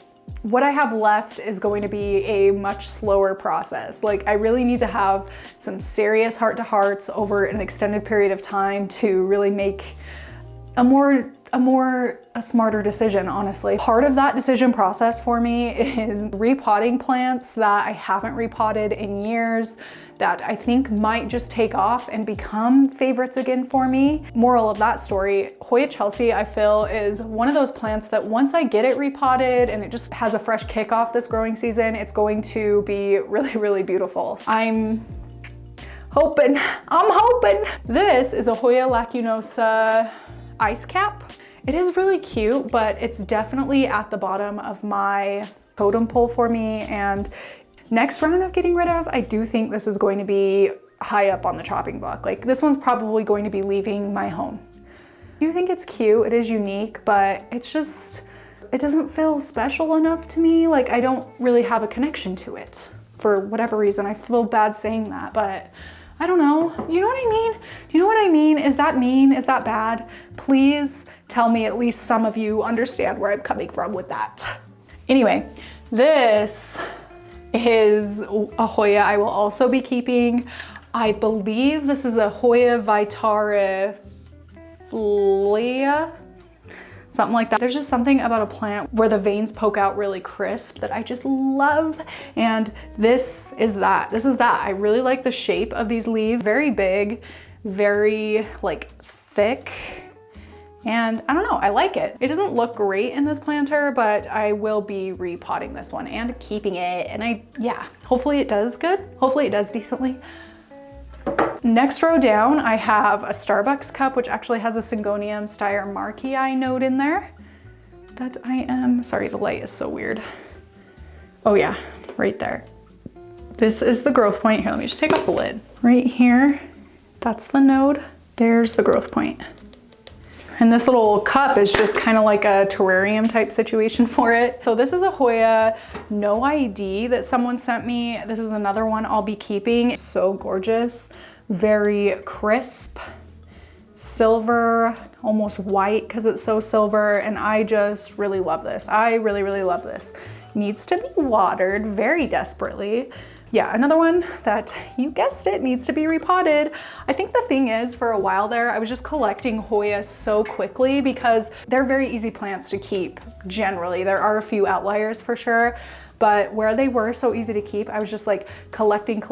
Speaker 1: what I have left is going to be a much slower process. Like, I really need to have some serious heart-to-hearts over an extended period of time to really make a smarter decision, honestly. Part of that decision process for me is repotting plants that I haven't repotted in years, that I think might just take off and become favorites again for me. Moral of that story, Hoya Chelsea, I feel, is one of those plants that once I get it repotted and it just has a fresh kickoff this growing season, it's going to be really, really beautiful. I'm hoping. This is a Hoya lacunosa ice cap. It is really cute, but it's definitely at the bottom of my totem pole for me. And next round of getting rid of, I do think this is going to be high up on the chopping block. Like, this one's probably going to be leaving my home. I do think it's cute, it is unique, but it's just, it doesn't feel special enough to me. Like, I don't really have a connection to it for whatever reason. I feel bad saying that, but I don't know. You know what I mean? Do you know what I mean? Is that mean? Is that bad? Please tell me at least some of you understand where I'm coming from with that. Anyway, this is a Hoya I will also be keeping. I believe this is a Hoya vitariflea, something like that. There's just something about a plant where the veins poke out really crisp that I just love. And this is that. This is that. I really like the shape of these leaves. Very big, very like thick. And I don't know, I like it. It doesn't look great in this planter, but I will be repotting this one and keeping it. And yeah, hopefully it does good. Hopefully it does decently. Next row down, I have a Starbucks cup, which actually has a Syngonium styramarkii note in there that sorry, the light is so weird. Oh yeah, right there. This is the growth point. Here, let me just take off the lid. Right here, that's the node. There's the growth point. And this little cup is just kind of like a terrarium type situation for it. So this is a Hoya No ID that someone sent me. This is another one I'll be keeping. It's so gorgeous, very crisp, silver, almost white because it's so silver. And I just really love this. I really, really love this. Needs to be watered very desperately. Yeah, another one that, you guessed it, needs to be repotted. I think the thing is, for a while there, I was just collecting Hoya so quickly because they're very easy plants to keep generally. There are a few outliers for sure, but where they were so easy to keep, I was just like collecting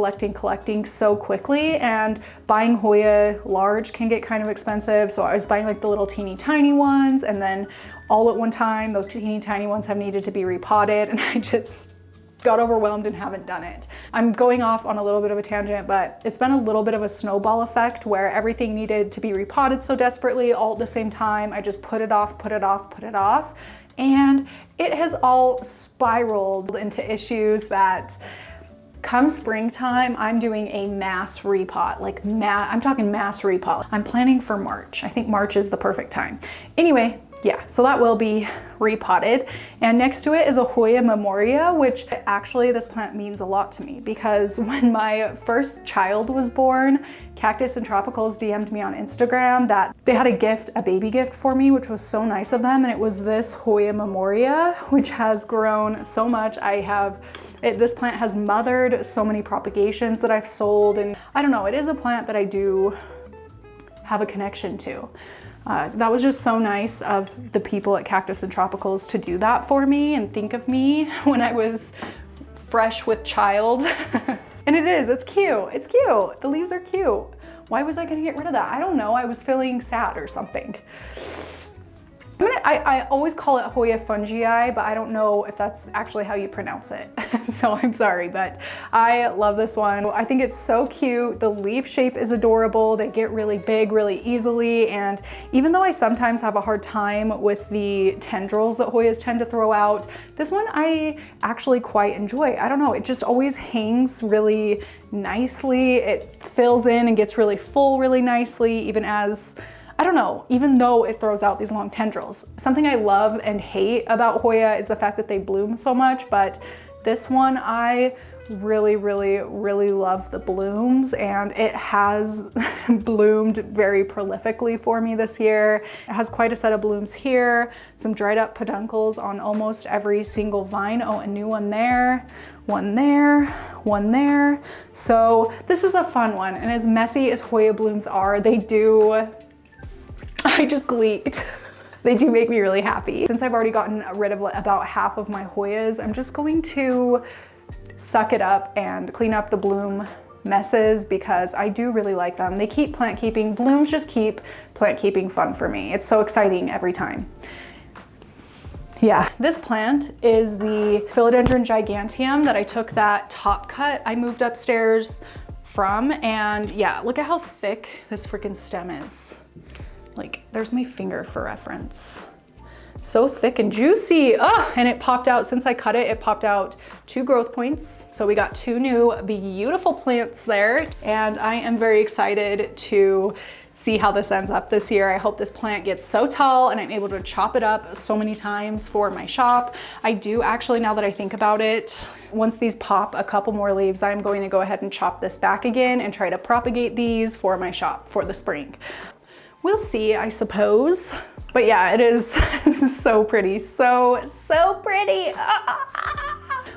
Speaker 1: so quickly, and buying Hoya large can get kind of expensive. So I was buying like the little teeny tiny ones, and then all at one time, those teeny tiny ones have needed to be repotted, and I just got overwhelmed and haven't done it. I'm going off on a little bit of a tangent, but it's been a little bit of a snowball effect where everything needed to be repotted so desperately all at the same time. I just put it off, and it has all spiraled into issues that come springtime, I'm doing a mass repot, I'm talking mass repot. I'm planning for March. I think March is the perfect time. Anyway, yeah, so that will be repotted. And next to it is a Hoya memoria, which actually this plant means a lot to me because when my first child was born, Cactus and Tropicals DM'd me on Instagram that they had a baby gift for me, which was so nice of them. And it was this Hoya memoria, which has grown so much. This plant has mothered so many propagations that I've sold. And I don't know, it is a plant that I do have a connection to. That was just so nice of the people at Cactus and Tropicals to do that for me and think of me when I was fresh with child. And it's cute, it's cute. The leaves are cute. Why was I gonna get rid of that? I don't know, I was feeling sad or something. I always call it Hoya fungii, but I don't know if that's actually how you pronounce it. So I'm sorry, but I love this one. I think it's so cute. The leaf shape is adorable. They get really big really easily. And even though I sometimes have a hard time with the tendrils that Hoyas tend to throw out, this one I actually quite enjoy. I don't know, it just always hangs really nicely. It fills in and gets really full really nicely, even as, I don't know, even though it throws out these long tendrils. Something I love and hate about Hoya is the fact that they bloom so much, but this one I really love the blooms, and it has bloomed very prolifically for me this year. It has quite a set of blooms here, some dried up peduncles on almost every single vine. Oh, a new one there, one there, one there. So this is a fun one, and as messy as Hoya blooms are, I just gleeked. They do make me really happy. Since I've already gotten rid of about half of my Hoyas, I'm just going to suck it up and clean up the bloom messes because I do really like them. They keep plant keeping, blooms just keep plant keeping fun for me. It's so exciting every time. Yeah, this plant is the Philodendron giganteum that I took that top cut I moved upstairs from, and yeah, look at how thick this freaking stem is. Like, there's my finger for reference. So thick and juicy. Oh, and it popped out, since I cut it, it popped out 2 growth points. So we got 2 new beautiful plants there. And I am very excited to see how this ends up this year. I hope this plant gets so tall and I'm able to chop it up so many times for my shop. I do actually, now that I think about it, once these pop a couple more leaves, I'm going to go ahead and chop this back again and try to propagate these for my shop for the spring. We'll see, I suppose. But yeah, it is so pretty, so pretty.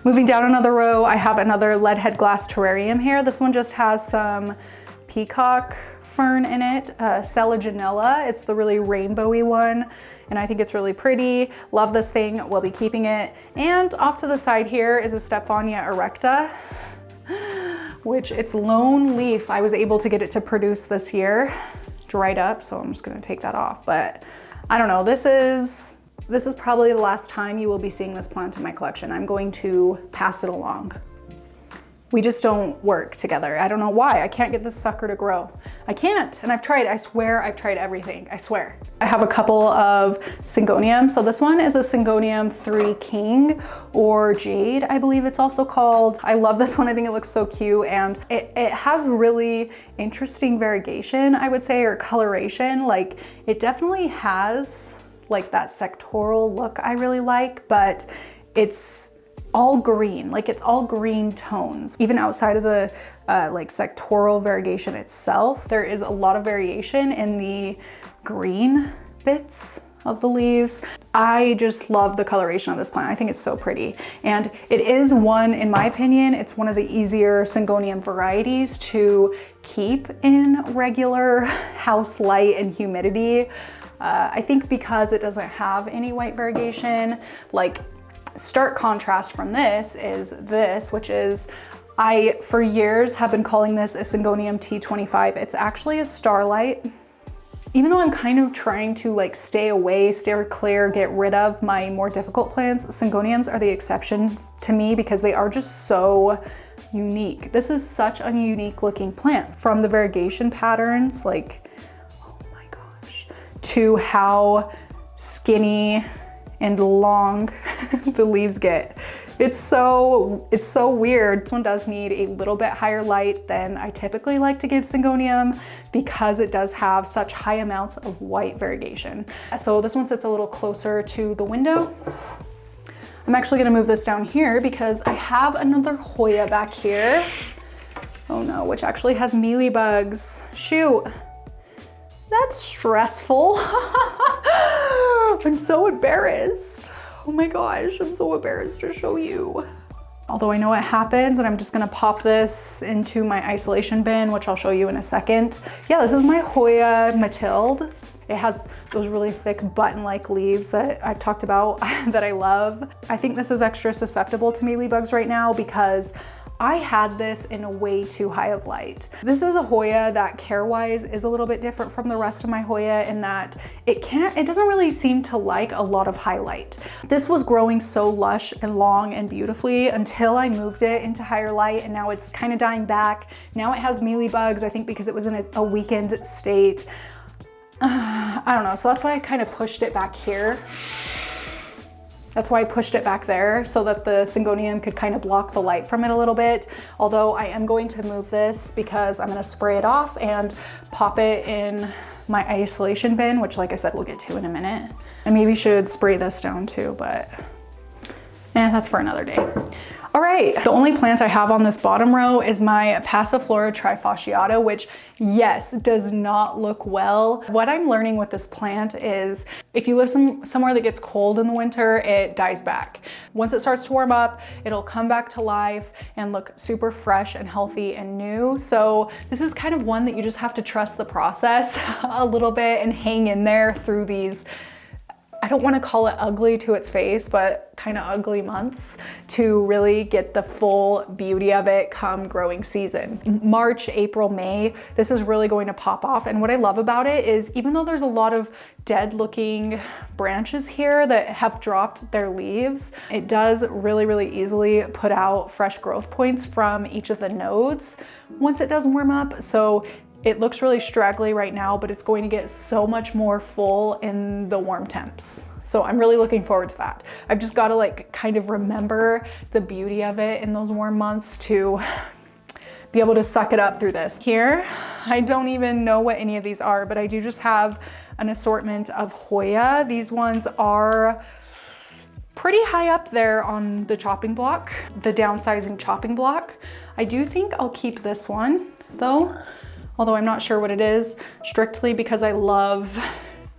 Speaker 1: Moving down another row, I have another lead head glass terrarium here. This one just has some peacock fern in it, Selaginella. It's the really rainbowy one, and I think it's really pretty. Love this thing, we'll be keeping it. And off to the side here is a Stephania erecta, which its lone leaf, I was able to get it to produce this year. Dried up, so I'm just gonna take that off. But I don't know, this is probably the last time you will be seeing this plant in my collection. I'm going to pass it along. We just don't work together. I don't know why. I can't get this sucker to grow. I can't, and I've tried. I swear I've tried everything, I swear. I have a couple of Syngoniums. So this one is a Syngonium 3 King, or Jade, I believe it's also called. I love this one. I think it looks so cute, and it has really interesting variegation, I would say, or coloration. Like, it definitely has like that sectoral look I really like, but it's all green, like it's all green tones. Even outside of the like sectoral variegation itself, there is a lot of variation in the green bits of the leaves. I just love the coloration of this plant. I think it's so pretty. And it is one, in my opinion, it's one of the easier Syngonium varieties to keep in regular house light and humidity. I think because it doesn't have any white variegation. Like, stark contrast from this is this, which is, I for years have been calling this a Syngonium T25. It's actually a Starlight. Even though I'm kind of trying to like stay away, steer clear, get rid of my more difficult plants, Syngoniums are the exception to me because they are just so unique. This is such a unique looking plant, from the variegation patterns, like, oh my gosh, to how skinny and long the leaves get. It's so weird. This one does need a little bit higher light than I typically like to give Syngonium because it does have such high amounts of white variegation. So this one sits a little closer to the window. I'm actually gonna move this down here because I have another Hoya back here. Oh no, which actually has mealybugs. Shoot. That's stressful. I'm so embarrassed. Oh my gosh, I'm so embarrassed to show you. Although I know it happens, and I'm just gonna pop this into my isolation bin, which I'll show you in a second. Yeah, this is my Hoya Mathilde. It has those really thick button-like leaves that I've talked about that I love. I think this is extra susceptible to mealybugs right now because I had this in a way too high of light. This is a Hoya that care-wise is a little bit different from the rest of my Hoya in that it doesn't really seem to like a lot of highlight. This was growing so lush and long and beautifully until I moved it into higher light, and now it's kind of dying back. Now it has mealybugs, I think because it was in a weakened state. I don't know, so that's why I kind of pushed it back here. That's why I pushed it back there so that the Syngonium could kind of block the light from it a little bit. Although I am going to move this because I'm gonna spray it off and pop it in my isolation bin, which like I said, we'll get to in a minute. I maybe should spray this down too, but that's for another day. All right, the only plant I have on this bottom row is my Passiflora trifasciata, which yes, does not look well. What I'm learning with this plant is if you live somewhere that gets cold in the winter, it dies back. Once it starts to warm up, it'll come back to life and look super fresh and healthy and new. So this is kind of one that you just have to trust the process a little bit and hang in there through these, I don't want to call it ugly to its face, but kind of ugly months to really get the full beauty of it come growing season. March, April, May, this is really going to pop off. And what I love about it is even though there's a lot of dead looking branches here that have dropped their leaves, it does really, really easily put out fresh growth points from each of the nodes once it does warm up. So it looks really straggly right now, but it's going to get so much more full in the warm temps. So I'm really looking forward to that. I've just got to like kind of remember the beauty of it in those warm months to be able to suck it up through this. Here, I don't even know what any of these are, but I do just have an assortment of Hoya. These ones are pretty high up there on the chopping block, the downsizing chopping block. I do think I'll keep this one though, although I'm not sure what it is, strictly because I love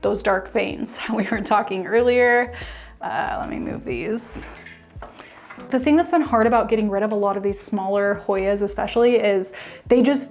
Speaker 1: those dark veins we were talking earlier. Let me move these. The thing that's been hard about getting rid of a lot of these smaller Hoyas especially is they just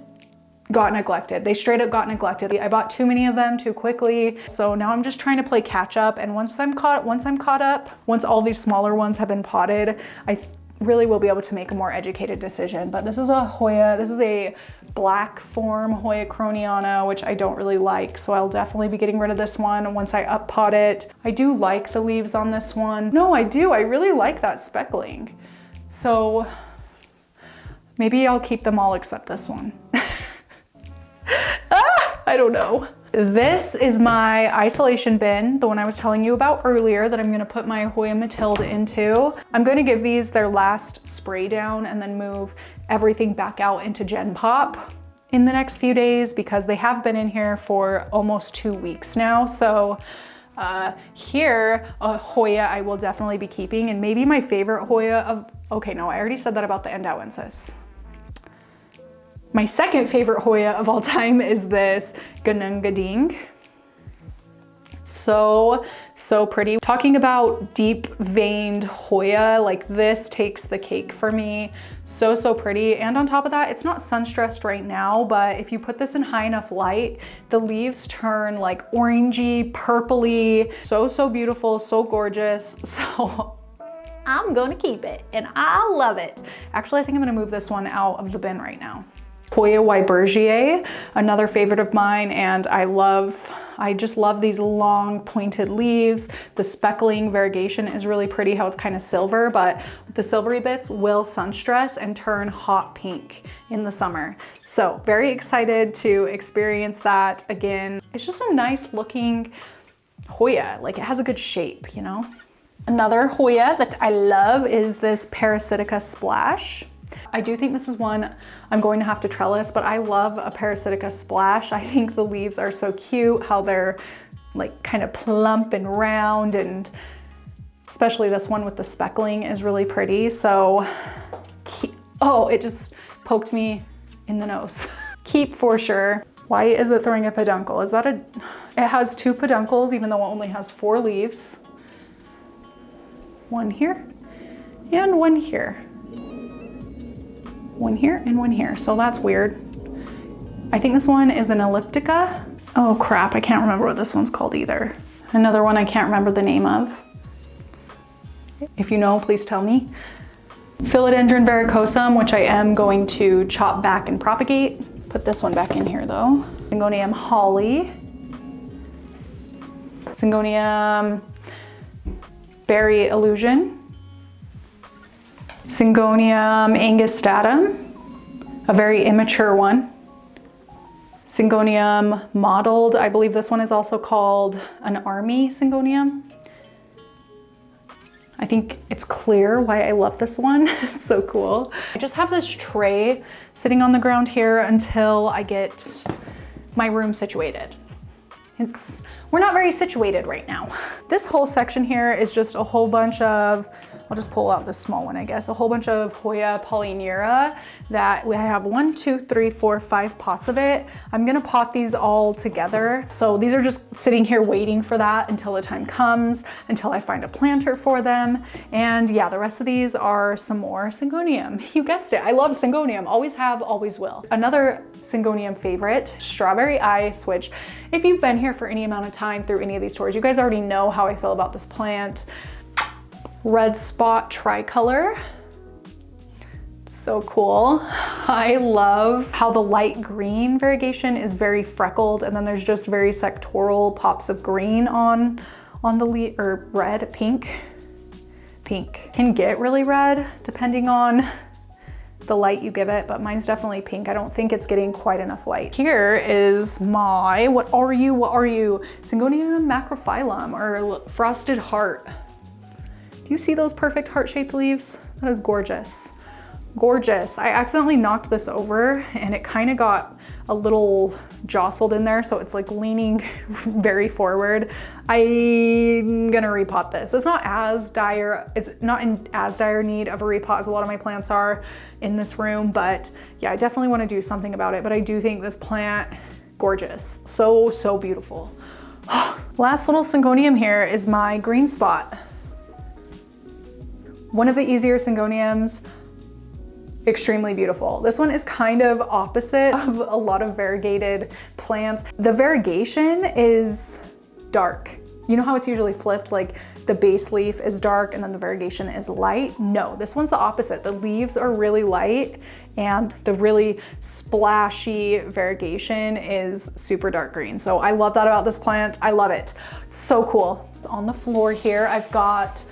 Speaker 1: got neglected. They straight up got neglected. I bought too many of them too quickly. So now I'm just trying to play catch up. And once I'm caught up, once all these smaller ones have been potted, I really will be able to make a more educated decision. But this is a Hoya, this is a black form Hoya croniana, which I don't really like. So I'll definitely be getting rid of this one once I up pot it. I do like the leaves on this one. No, I do, I really like that speckling. So maybe I'll keep them all except this one. I don't know. This is my isolation bin, the one I was telling you about earlier that I'm gonna put my Hoya Matilda into. I'm gonna give these their last spray down and then move everything back out into Gen Pop in the next few days because they have been in here for almost 2 weeks now. So here, a Hoya I will definitely be keeping, and maybe my favorite Hoya of, okay, no, I already said that about the Endauensis. My second favorite Hoya of all time is this Ganungading. So pretty. Talking about deep veined Hoya, like this takes the cake for me. So pretty. And on top of that, it's not sun stressed right now, but if you put this in high enough light, the leaves turn like orangey, purpley. So beautiful, so gorgeous. So I'm gonna keep it and I love it. Actually, I think I'm gonna move this one out of the bin right now. Hoya Weibergier, another favorite of mine, and I just love these long pointed leaves. The speckling variegation is really pretty, how it's kind of silver, but the silvery bits will sun stress and turn hot pink in the summer. So very excited to experience that again. It's just a nice looking Hoya, like it has a good shape, you know? Another Hoya that I love is this Parasitica Splash. I do think this is one I'm going to have to trellis, but I love a Parasitica Splash. I think the leaves are so cute, how they're like kind of plump and round, and especially this one with the speckling is really pretty. So, oh, it just poked me in the nose. Keep for sure. Why is it throwing a peduncle? Is that it has 2 peduncles even though it only has 4 leaves. One here and one here. One here and one here, so that's weird. I think this one is an elliptica. Oh crap, I can't remember what this one's called either. Another one I can't remember the name of. If you know, please tell me. Philodendron varicosum, which I am going to chop back and propagate. Put this one back in here though. Syngonium holly. Syngonium berry illusion. Syngonium angustatum, a very immature one. Syngonium mottled, I believe this one is also called an army syngonium. I think it's clear why I love this one. It's so cool. I just have this tray sitting on the ground here until I get my room situated. We're not very situated right now. This whole section here is just a whole bunch of, I'll just pull out this small one, I guess, a whole bunch of Hoya polyneura that I have 1, 2, 3, 4, 5 pots of it. I'm gonna pot these all together. So these are just sitting here waiting for that until the time comes, until I find a planter for them. And yeah, the rest of these are some more Syngonium. You guessed it, I love Syngonium, always have, always will. Another Syngonium favorite, strawberry eye switch. If you've been here for any amount of time through any of these tours, you guys already know how I feel about this plant. Red spot tricolor. So cool. I love how the light green variegation is very freckled, and then there's just very sectoral pops of green on the leaf, or red, pink. Pink can get really red depending on the light you give it, but mine's definitely pink. I don't think it's getting quite enough light. Here is my, what are you? Syngonium macrophyllum, or frosted heart. Do you see those perfect heart-shaped leaves? That is gorgeous. Gorgeous. I accidentally knocked this over and it kind of got a little jostled in there, so it's like leaning very forward. I'm gonna repot this. It's not in as dire need of a repot as a lot of my plants are in this room, but yeah, I definitely want to do something about it. But I do think this plant, gorgeous. So, so beautiful. Last little Syngonium here is my green spot. One of the easier Syngoniums, extremely beautiful. This one is kind of opposite of a lot of variegated plants. The variegation is dark. You know how it's usually flipped, like the base leaf is dark and then the variegation is light? No, this one's the opposite. The leaves are really light and the really splashy variegation is super dark green. So I love that about this plant. I love it. So cool. On the floor here, I've got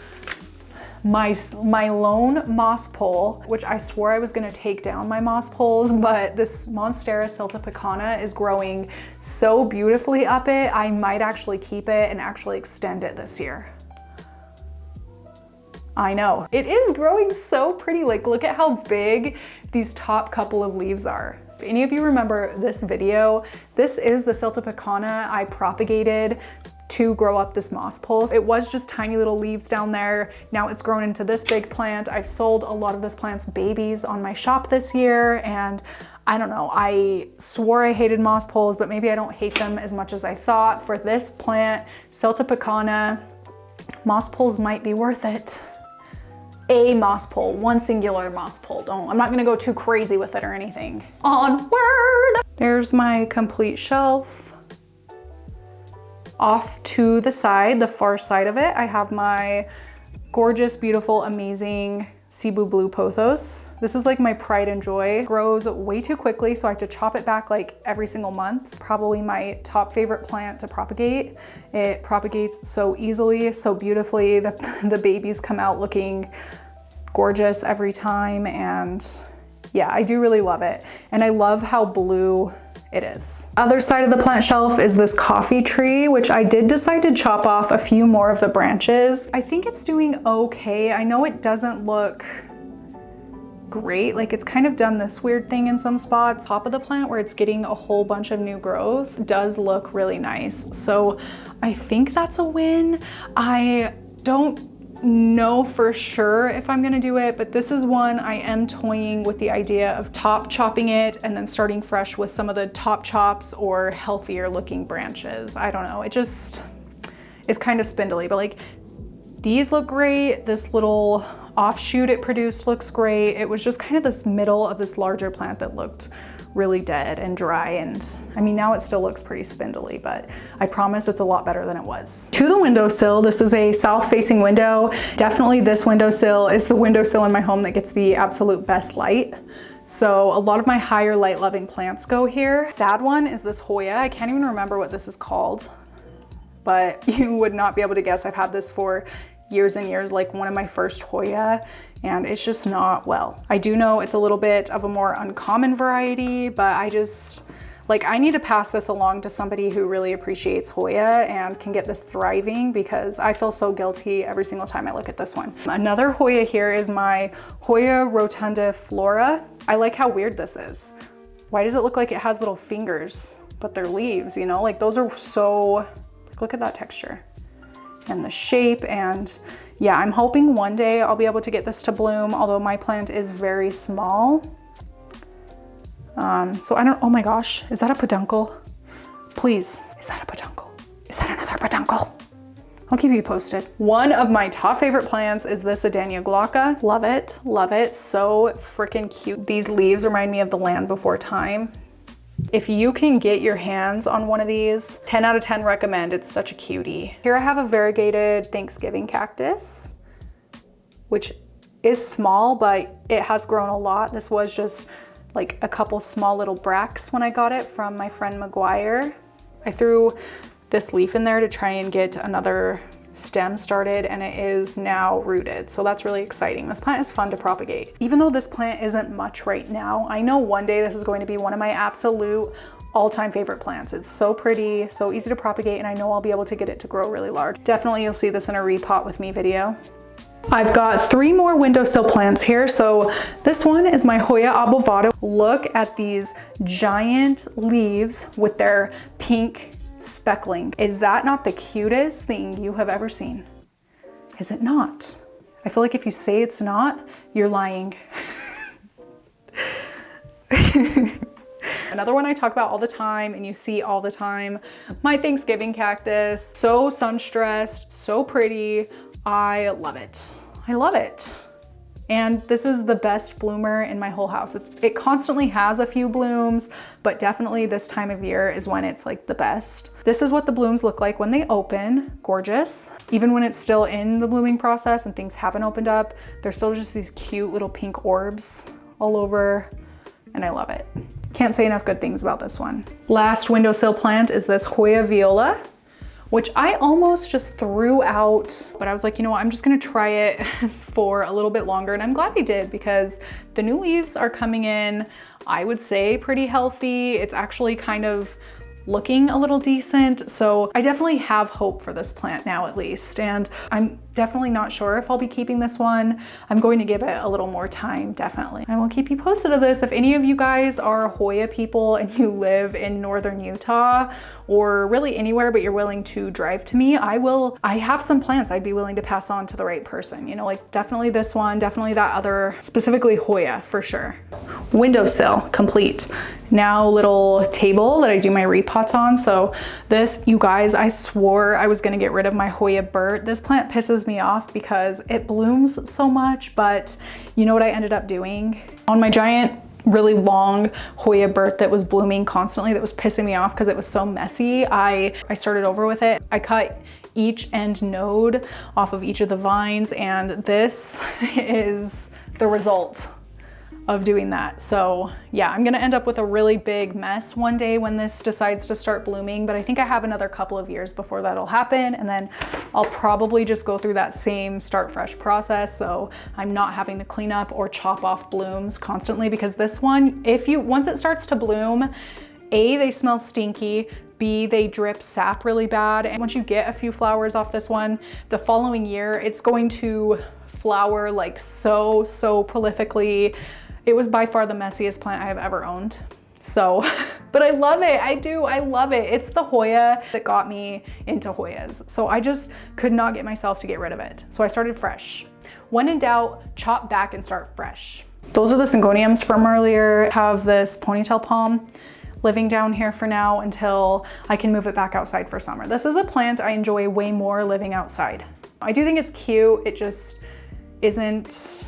Speaker 1: my lone moss pole, which I swore I was gonna take down my moss poles, but this Monstera siltepecana is growing so beautifully up it, I might actually keep it and actually extend it this year. I know, it is growing so pretty. Like, look at how big these top couple of leaves are. If any of you remember this video, this is the siltepecana I propagated to grow up this moss pole. It was just tiny little leaves down there. Now it's grown into this big plant. I've sold a lot of this plant's babies on my shop this year, and I don't know, I swore I hated moss poles, but maybe I don't hate them as much as I thought. For this plant, siltepecana, moss poles might be worth it. A moss pole, one singular moss pole. I'm not gonna go too crazy with it or anything. Onward! There's my complete shelf. Off to the side, the far side of it, I have my gorgeous, beautiful, amazing Cebu Blue Pothos. This is like my pride and joy. It grows way too quickly, so I have to chop it back like every single month. Probably my top favorite plant to propagate. It propagates so easily, so beautifully. The babies come out looking gorgeous every time, and yeah, I do really love it. And I love how blue it is. Other side of the plant shelf is this coffee tree, which I did decide to chop off a few more of the branches. I think it's doing okay. I know it doesn't look great. Like, it's kind of done this weird thing in some spots. Top of the plant where it's getting a whole bunch of new growth does look really nice. So I think that's a win. I don't know for sure if I'm gonna do it, but this is one I am toying with the idea of top chopping it and then starting fresh with some of the top chops or healthier looking branches. I don't know, it just is kind of spindly, but like these look great. This little offshoot it produced looks great. It was just kind of this middle of this larger plant that looked really dead and dry. And I mean, now it still looks pretty spindly, but I promise it's a lot better than it was. To the windowsill, this is a south facing window. Definitely this windowsill is the windowsill in my home that gets the absolute best light. So a lot of my higher light loving plants go here. Sad one is this Hoya. I can't even remember what this is called, but you would not be able to guess. I've had this for years and years, like one of my first Hoya, and it's just not well. I do know it's a little bit of a more uncommon variety, but I just, like, I need to pass this along to somebody who really appreciates Hoya and can get this thriving, because I feel so guilty every single time I look at this one. Another Hoya here is my Hoya rotunda flora. I like how weird this is. Why does it look like it has little fingers, but they're leaves, you know? Like, those are so, look at that texture and the shape. And yeah, I'm hoping one day I'll be able to get this to bloom, although my plant is very small. So I don't, oh my gosh, is that a peduncle? Please, is that a peduncle? Is that another peduncle? I'll keep you posted. One of my top favorite plants is this Adenia glauca. Love it, so freaking cute. These leaves remind me of the land before time. If you can get your hands on one of these, 10 out of 10 recommend. It's such a cutie. Here I have a variegated Thanksgiving cactus, which is small, but it has grown a lot. This was just like a couple small little bracts when I got it from my friend McGuire. I threw this leaf in there to try and get another stem started, and it is now rooted. So that's really exciting. This plant is fun to propagate. Even though this plant isn't much right now, I know one day this is going to be one of my absolute all-time favorite plants. It's so pretty, so easy to propagate, and I know I'll be able to get it to grow really large. Definitely you'll see this in a repot with me video. I've got 3 more windowsill plants here. So this one is my Hoya obovado. Look at these giant leaves with their pink speckling. Is that not the cutest thing you have ever seen? Is it not? I feel like if you say it's not, you're lying. Another one I talk about all the time and you see all the time, my Thanksgiving cactus. So sun-stressed, so pretty. I love it. I love it. And this is the best bloomer in my whole house. It constantly has a few blooms, but definitely this time of year is when it's like the best. This is what the blooms look like when they open. Gorgeous. Even when it's still in the blooming process and things haven't opened up, there's still just these cute little pink orbs all over, and I love it. Can't say enough good things about this one. Last windowsill plant is this Hoya viola, which I almost just threw out, but I was like, you know what, I'm just gonna try it for a little bit longer. And I'm glad I did, because the new leaves are coming in, I would say pretty healthy. It's actually kind of looking a little decent. So I definitely have hope for this plant now, at least. And I'm definitely not sure if I'll be keeping this one. I'm going to give it a little more time, definitely. I will keep you posted of this. If any of you guys are Hoya people and you live in northern Utah or really anywhere, but you're willing to drive to me, I have some plants I'd be willing to pass on to the right person. You know, like definitely this one, definitely that other, specifically Hoya for sure. Windowsill complete. Now little table that I do my repots on. So this, you guys, I swore I was gonna get rid of my Hoya Burt. This plant pisses me off because it blooms so much, but you know what I ended up doing? On my giant, really long Hoya Burt that was blooming constantly, that was pissing me off because it was so messy, I started over with it. I cut each end node off of each of the vines, and this is the result of doing that. So yeah, I'm gonna end up with a really big mess one day when this decides to start blooming, but I think I have another couple of years before that'll happen, and then I'll probably just go through that same start fresh process, so I'm not having to clean up or chop off blooms constantly, because this one, once it starts to bloom, A, they smell stinky, B, they drip sap really bad, and once you get a few flowers off this one, the following year, it's going to flower like so prolifically. It was by far the messiest plant I have ever owned. So, but I love it, I love it. It's the Hoya that got me into Hoyas. So I just could not get myself to get rid of it. So I started fresh. When in doubt, chop back and start fresh. Those are the syngoniums from earlier. I have this ponytail palm living down here for now until I can move it back outside for summer. This is a plant I enjoy way more living outside. I do think it's cute, isn't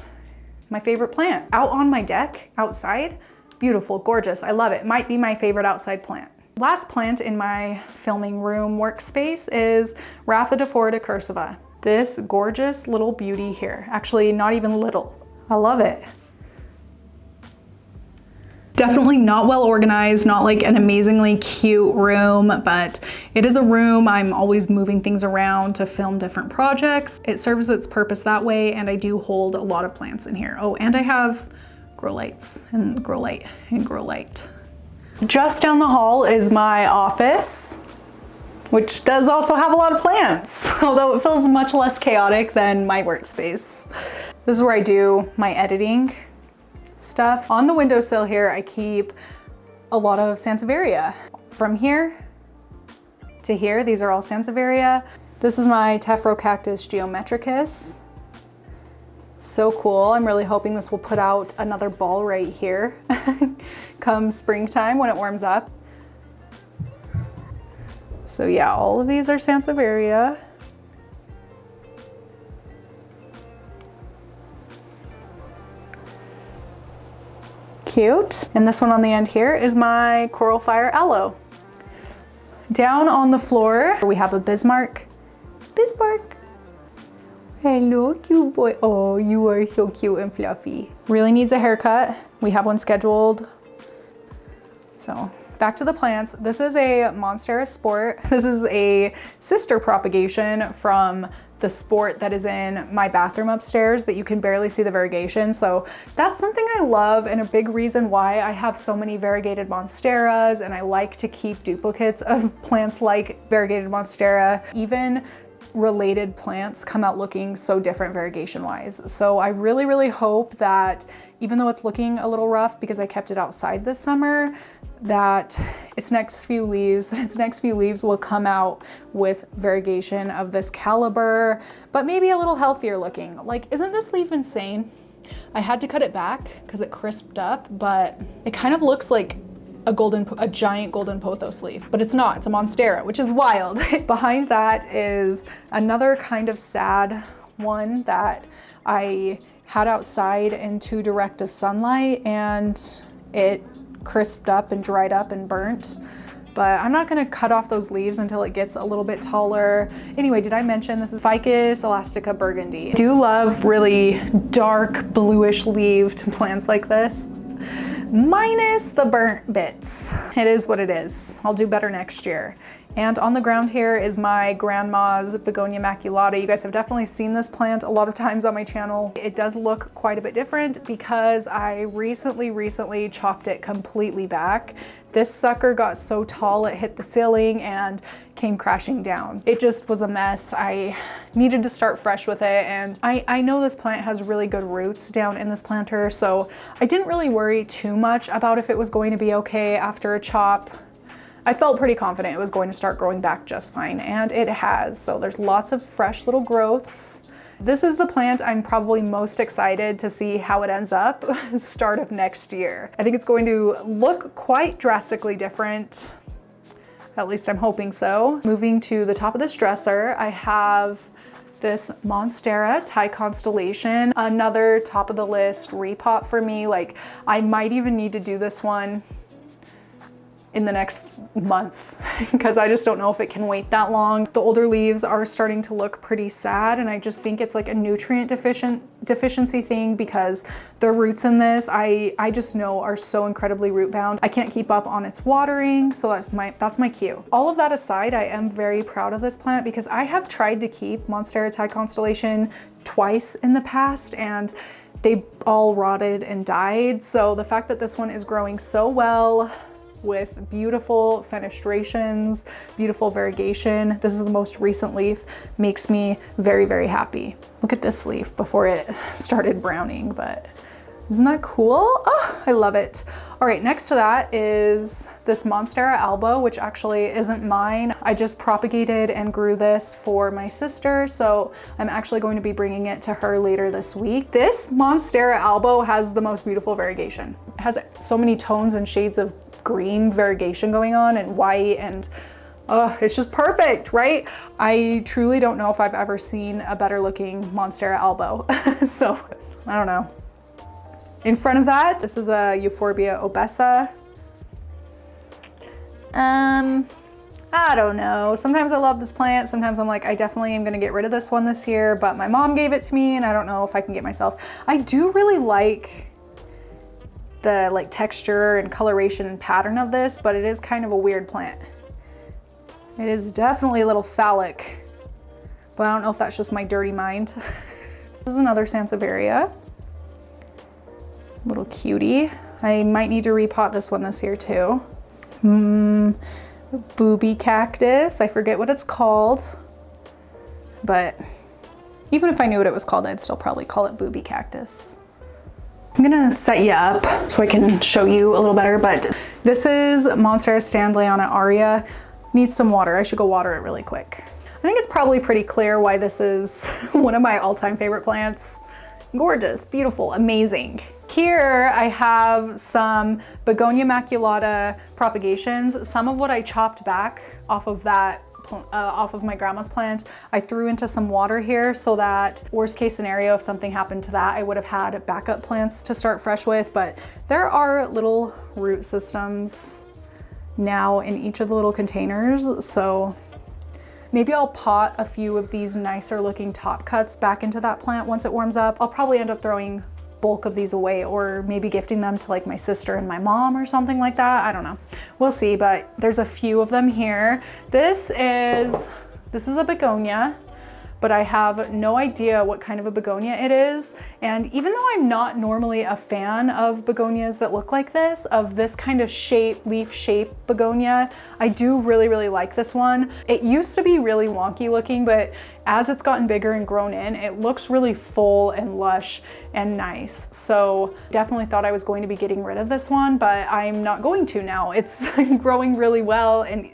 Speaker 1: my favorite plant. Out on my deck, outside, beautiful, gorgeous, I love it. Might be my favorite outside plant. Last plant in my filming room workspace is Rhaphidophora cursiva. This gorgeous little beauty here. Actually, not even little. I love it. Definitely not well organized, not like an amazingly cute room, but it is a room. I'm always moving things around to film different projects. It serves its purpose that way, and I do hold a lot of plants in here. Oh, and I have grow lights and grow light and grow light. Just down the hall is my office, which does also have a lot of plants, although it feels much less chaotic than my workspace. This is where I do my editing stuff. On the windowsill here, I keep a lot of Sansevieria. From here to here, these are all Sansevieria. This is my Tephrocactus geometricus. So cool. I'm really hoping this will put out another ball right here come springtime when it warms up. So yeah, all of these are Sansevieria. Cute. And this one on the end here is my coral fire aloe. Down on the floor, we have a Bismarck. Bismarck. Hello, cute boy. Oh, you are so cute and fluffy. Really needs a haircut. We have one scheduled. So back to the plants. This is a Monstera sport. This is a sister propagation from the sport that is in my bathroom upstairs that you can barely see the variegation. So that's something I love, and a big reason why I have so many variegated Monsteras, and I like to keep duplicates of plants like variegated Monstera. Even related plants come out looking so different variegation wise. So I really, really hope that even though it's looking a little rough because I kept it outside this summer, that its next few leaves will come out with variegation of this caliber, but maybe a little healthier looking. Like, isn't this leaf insane? I had to cut it back because it crisped up, but it kind of looks like a giant golden pothos leaf, but it's not, it's a Monstera, which is wild. Behind that is another kind of sad one that I had outside in too direct of sunlight, and it crisped up and dried up and burnt. But I'm not gonna cut off those leaves until it gets a little bit taller. Anyway, did I mention this is Ficus elastica burgundy? I do love really dark bluish leaved plants like this, minus the burnt bits. It is what it is. I'll do better next year. And on the ground here is my grandma's Begonia maculata. You guys have definitely seen this plant a lot of times on my channel. It does look quite a bit different because I recently chopped it completely back. This sucker got so tall it hit the ceiling and came crashing down. It just was a mess. I needed to start fresh with it, and I know this plant has really good roots down in this planter, so I didn't really worry too much about if it was going to be okay after a chop. I felt pretty confident it was going to start growing back just fine, and it has. So there's lots of fresh little growths. This is the plant I'm probably most excited to see how it ends up start of next year. I think it's going to look quite drastically different. At least I'm hoping so. Moving to the top of this dresser, I have this Monstera Thai Constellation, another top of the list repot for me. Like, I might even need to do this one in the next month because I just don't know if it can wait that long. The older leaves are starting to look pretty sad, and I just think it's like a nutrient deficiency thing because the roots in this I just know are so incredibly root bound. I can't keep up on its watering, so that's my cue. All of that aside, I am very proud of this plant because I have tried to keep Monstera Thai Constellation twice in the past, and they all rotted and died. So the fact that this one is growing so well with beautiful fenestrations, beautiful variegation. This is the most recent leaf, makes me very, very happy. Look at this leaf before it started browning, but isn't that cool? Oh, I love it. All right, next to that is this Monstera alba, which actually isn't mine. I just propagated and grew this for my sister, so I'm actually going to be bringing it to her later this week. This Monstera alba has the most beautiful variegation. It has so many tones and shades of green variegation going on, and white, and Oh, it's just perfect, right? I truly don't know if I've ever seen a better looking Monstera albo. So, I don't know. In front of that, this is a Euphorbia obesa. I don't know. Sometimes I love this plant. Sometimes I'm like, I definitely am gonna get rid of this one this year, but my mom gave it to me and I don't know if I can get myself. I do really like the like texture and coloration and pattern of this, but it is kind of a weird plant. It is definitely a little phallic, but I don't know if that's just my dirty mind. This is another Sansevieria. Little cutie. I might need to repot this one this year too. Booby cactus, I forget what it's called, but even if I knew what it was called, I'd still probably call it booby cactus. I'm gonna set you up so I can show you a little better, but this is Monstera Standleyana aria. Needs some water. I should go water it really quick. I think it's probably pretty clear why this is one of my all-time favorite plants. Gorgeous, beautiful, amazing. Here I have some Begonia maculata propagations. Some of what I chopped back off of that, off of my grandma's plant, I threw into some water here so that worst case scenario, if something happened to that, I would have had backup plants to start fresh with. But there are little root systems now in each of the little containers. So maybe I'll pot a few of these nicer looking top cuts back into that plant once it warms up. I'll probably end up throwing bulk of these away or maybe gifting them to like my sister and my mom or something like that. I don't know. We'll see, but there's a few of them here. This is a begonia, but I have no idea what kind of a begonia it is. And even though I'm not normally a fan of begonias that look like this, of this kind of shape, leaf shape begonia, I do really, really like this one. It used to be really wonky looking, but as it's gotten bigger and grown in, it looks really full and lush and nice. So definitely thought I was going to be getting rid of this one, but I'm not going to now. It's growing really well and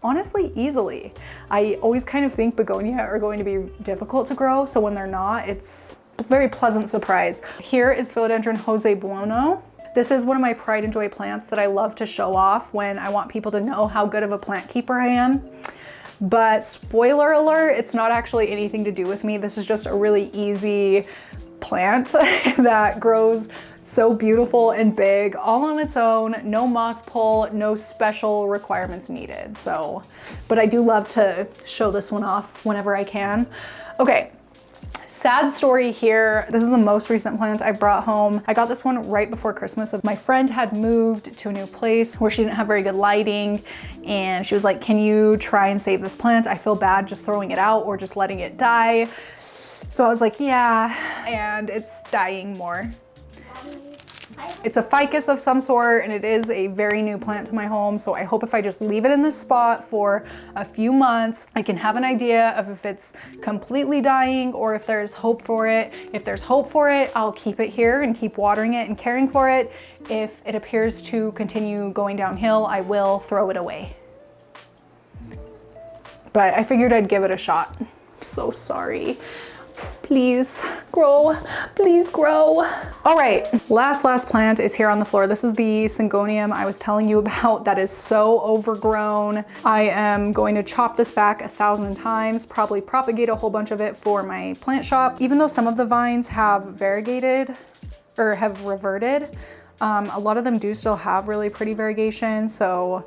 Speaker 1: honestly easily. I always kind of think begonia are going to be difficult to grow, so when they're not, it's a very pleasant surprise. Here is Philodendron Jose Buono. This is one of my pride and joy plants that I love to show off when I want people to know how good of a plant keeper I am. But spoiler alert, it's not actually anything to do with me. This is just a really easy plant that grows so beautiful and big all on its own, no moss pull, no special requirements needed. So, but I do love to show this one off whenever I can. Okay, sad story here. This is the most recent plant I brought home. I got this one right before Christmas. My friend had moved to a new place where she didn't have very good lighting, and she was like, can you try and save this plant? I feel bad just throwing it out or just letting it die. So I was like, yeah, and it's dying more. It's a ficus of some sort, and it is a very new plant to my home. So I hope if I just leave it in this spot for a few months, I can have an idea of if it's completely dying or if there's hope for it. If there's hope for it, I'll keep it here and keep watering it and caring for it. If it appears to continue going downhill, I will throw it away. But I figured I'd give it a shot. So sorry. Please grow, please grow. All right, last plant is here on the floor. This is the Syngonium I was telling you about that is so overgrown. I am going to chop this back 1,000 times, probably propagate a whole bunch of it for my plant shop. Even though some of the vines have variegated or have reverted, a lot of them do still have really pretty variegation. So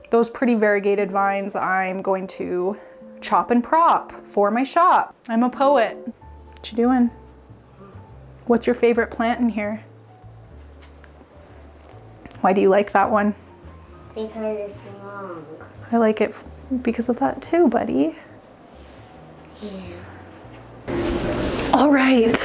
Speaker 1: those pretty variegated vines I'm going to chop and prop for my shop. I'm a poet. What you doing? What's your favorite plant in here? Why do you like that one?
Speaker 2: Because it's long.
Speaker 1: I like it because of that too, buddy.
Speaker 2: Yeah.
Speaker 1: All right.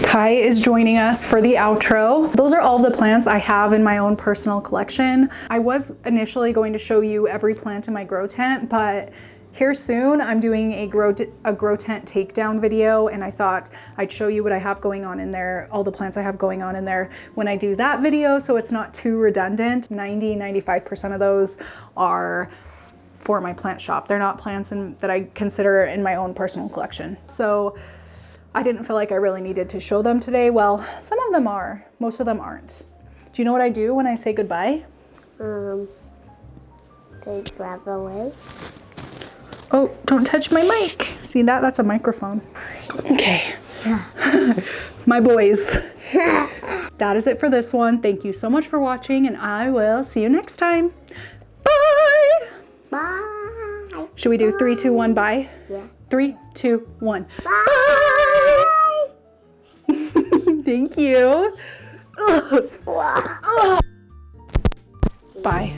Speaker 1: Kai is joining us for the outro. Those are all the plants I have in my own personal collection. I was initially going to show you every plant in my grow tent, but here soon, I'm doing a grow tent takedown video, and I thought I'd show you what I have going on in there, all the plants I have going on in there when I do that video, so it's not too redundant. 95% of those are for my plant shop. They're not plants that I consider in my own personal collection. So I didn't feel like I really needed to show them today. Well, some of them are, most of them aren't. Do you know what I do when I say goodbye?
Speaker 2: They grab away.
Speaker 1: Oh, don't touch my mic. See that? That's a microphone. Okay. My boys. That is it for this one. Thank you so much for watching, and I will see you next time. Bye.
Speaker 2: Bye.
Speaker 1: Should we do 3, 2, 1, bye?
Speaker 2: Yeah.
Speaker 1: 3, 2, 1.
Speaker 2: Bye.
Speaker 1: Thank you. Bye.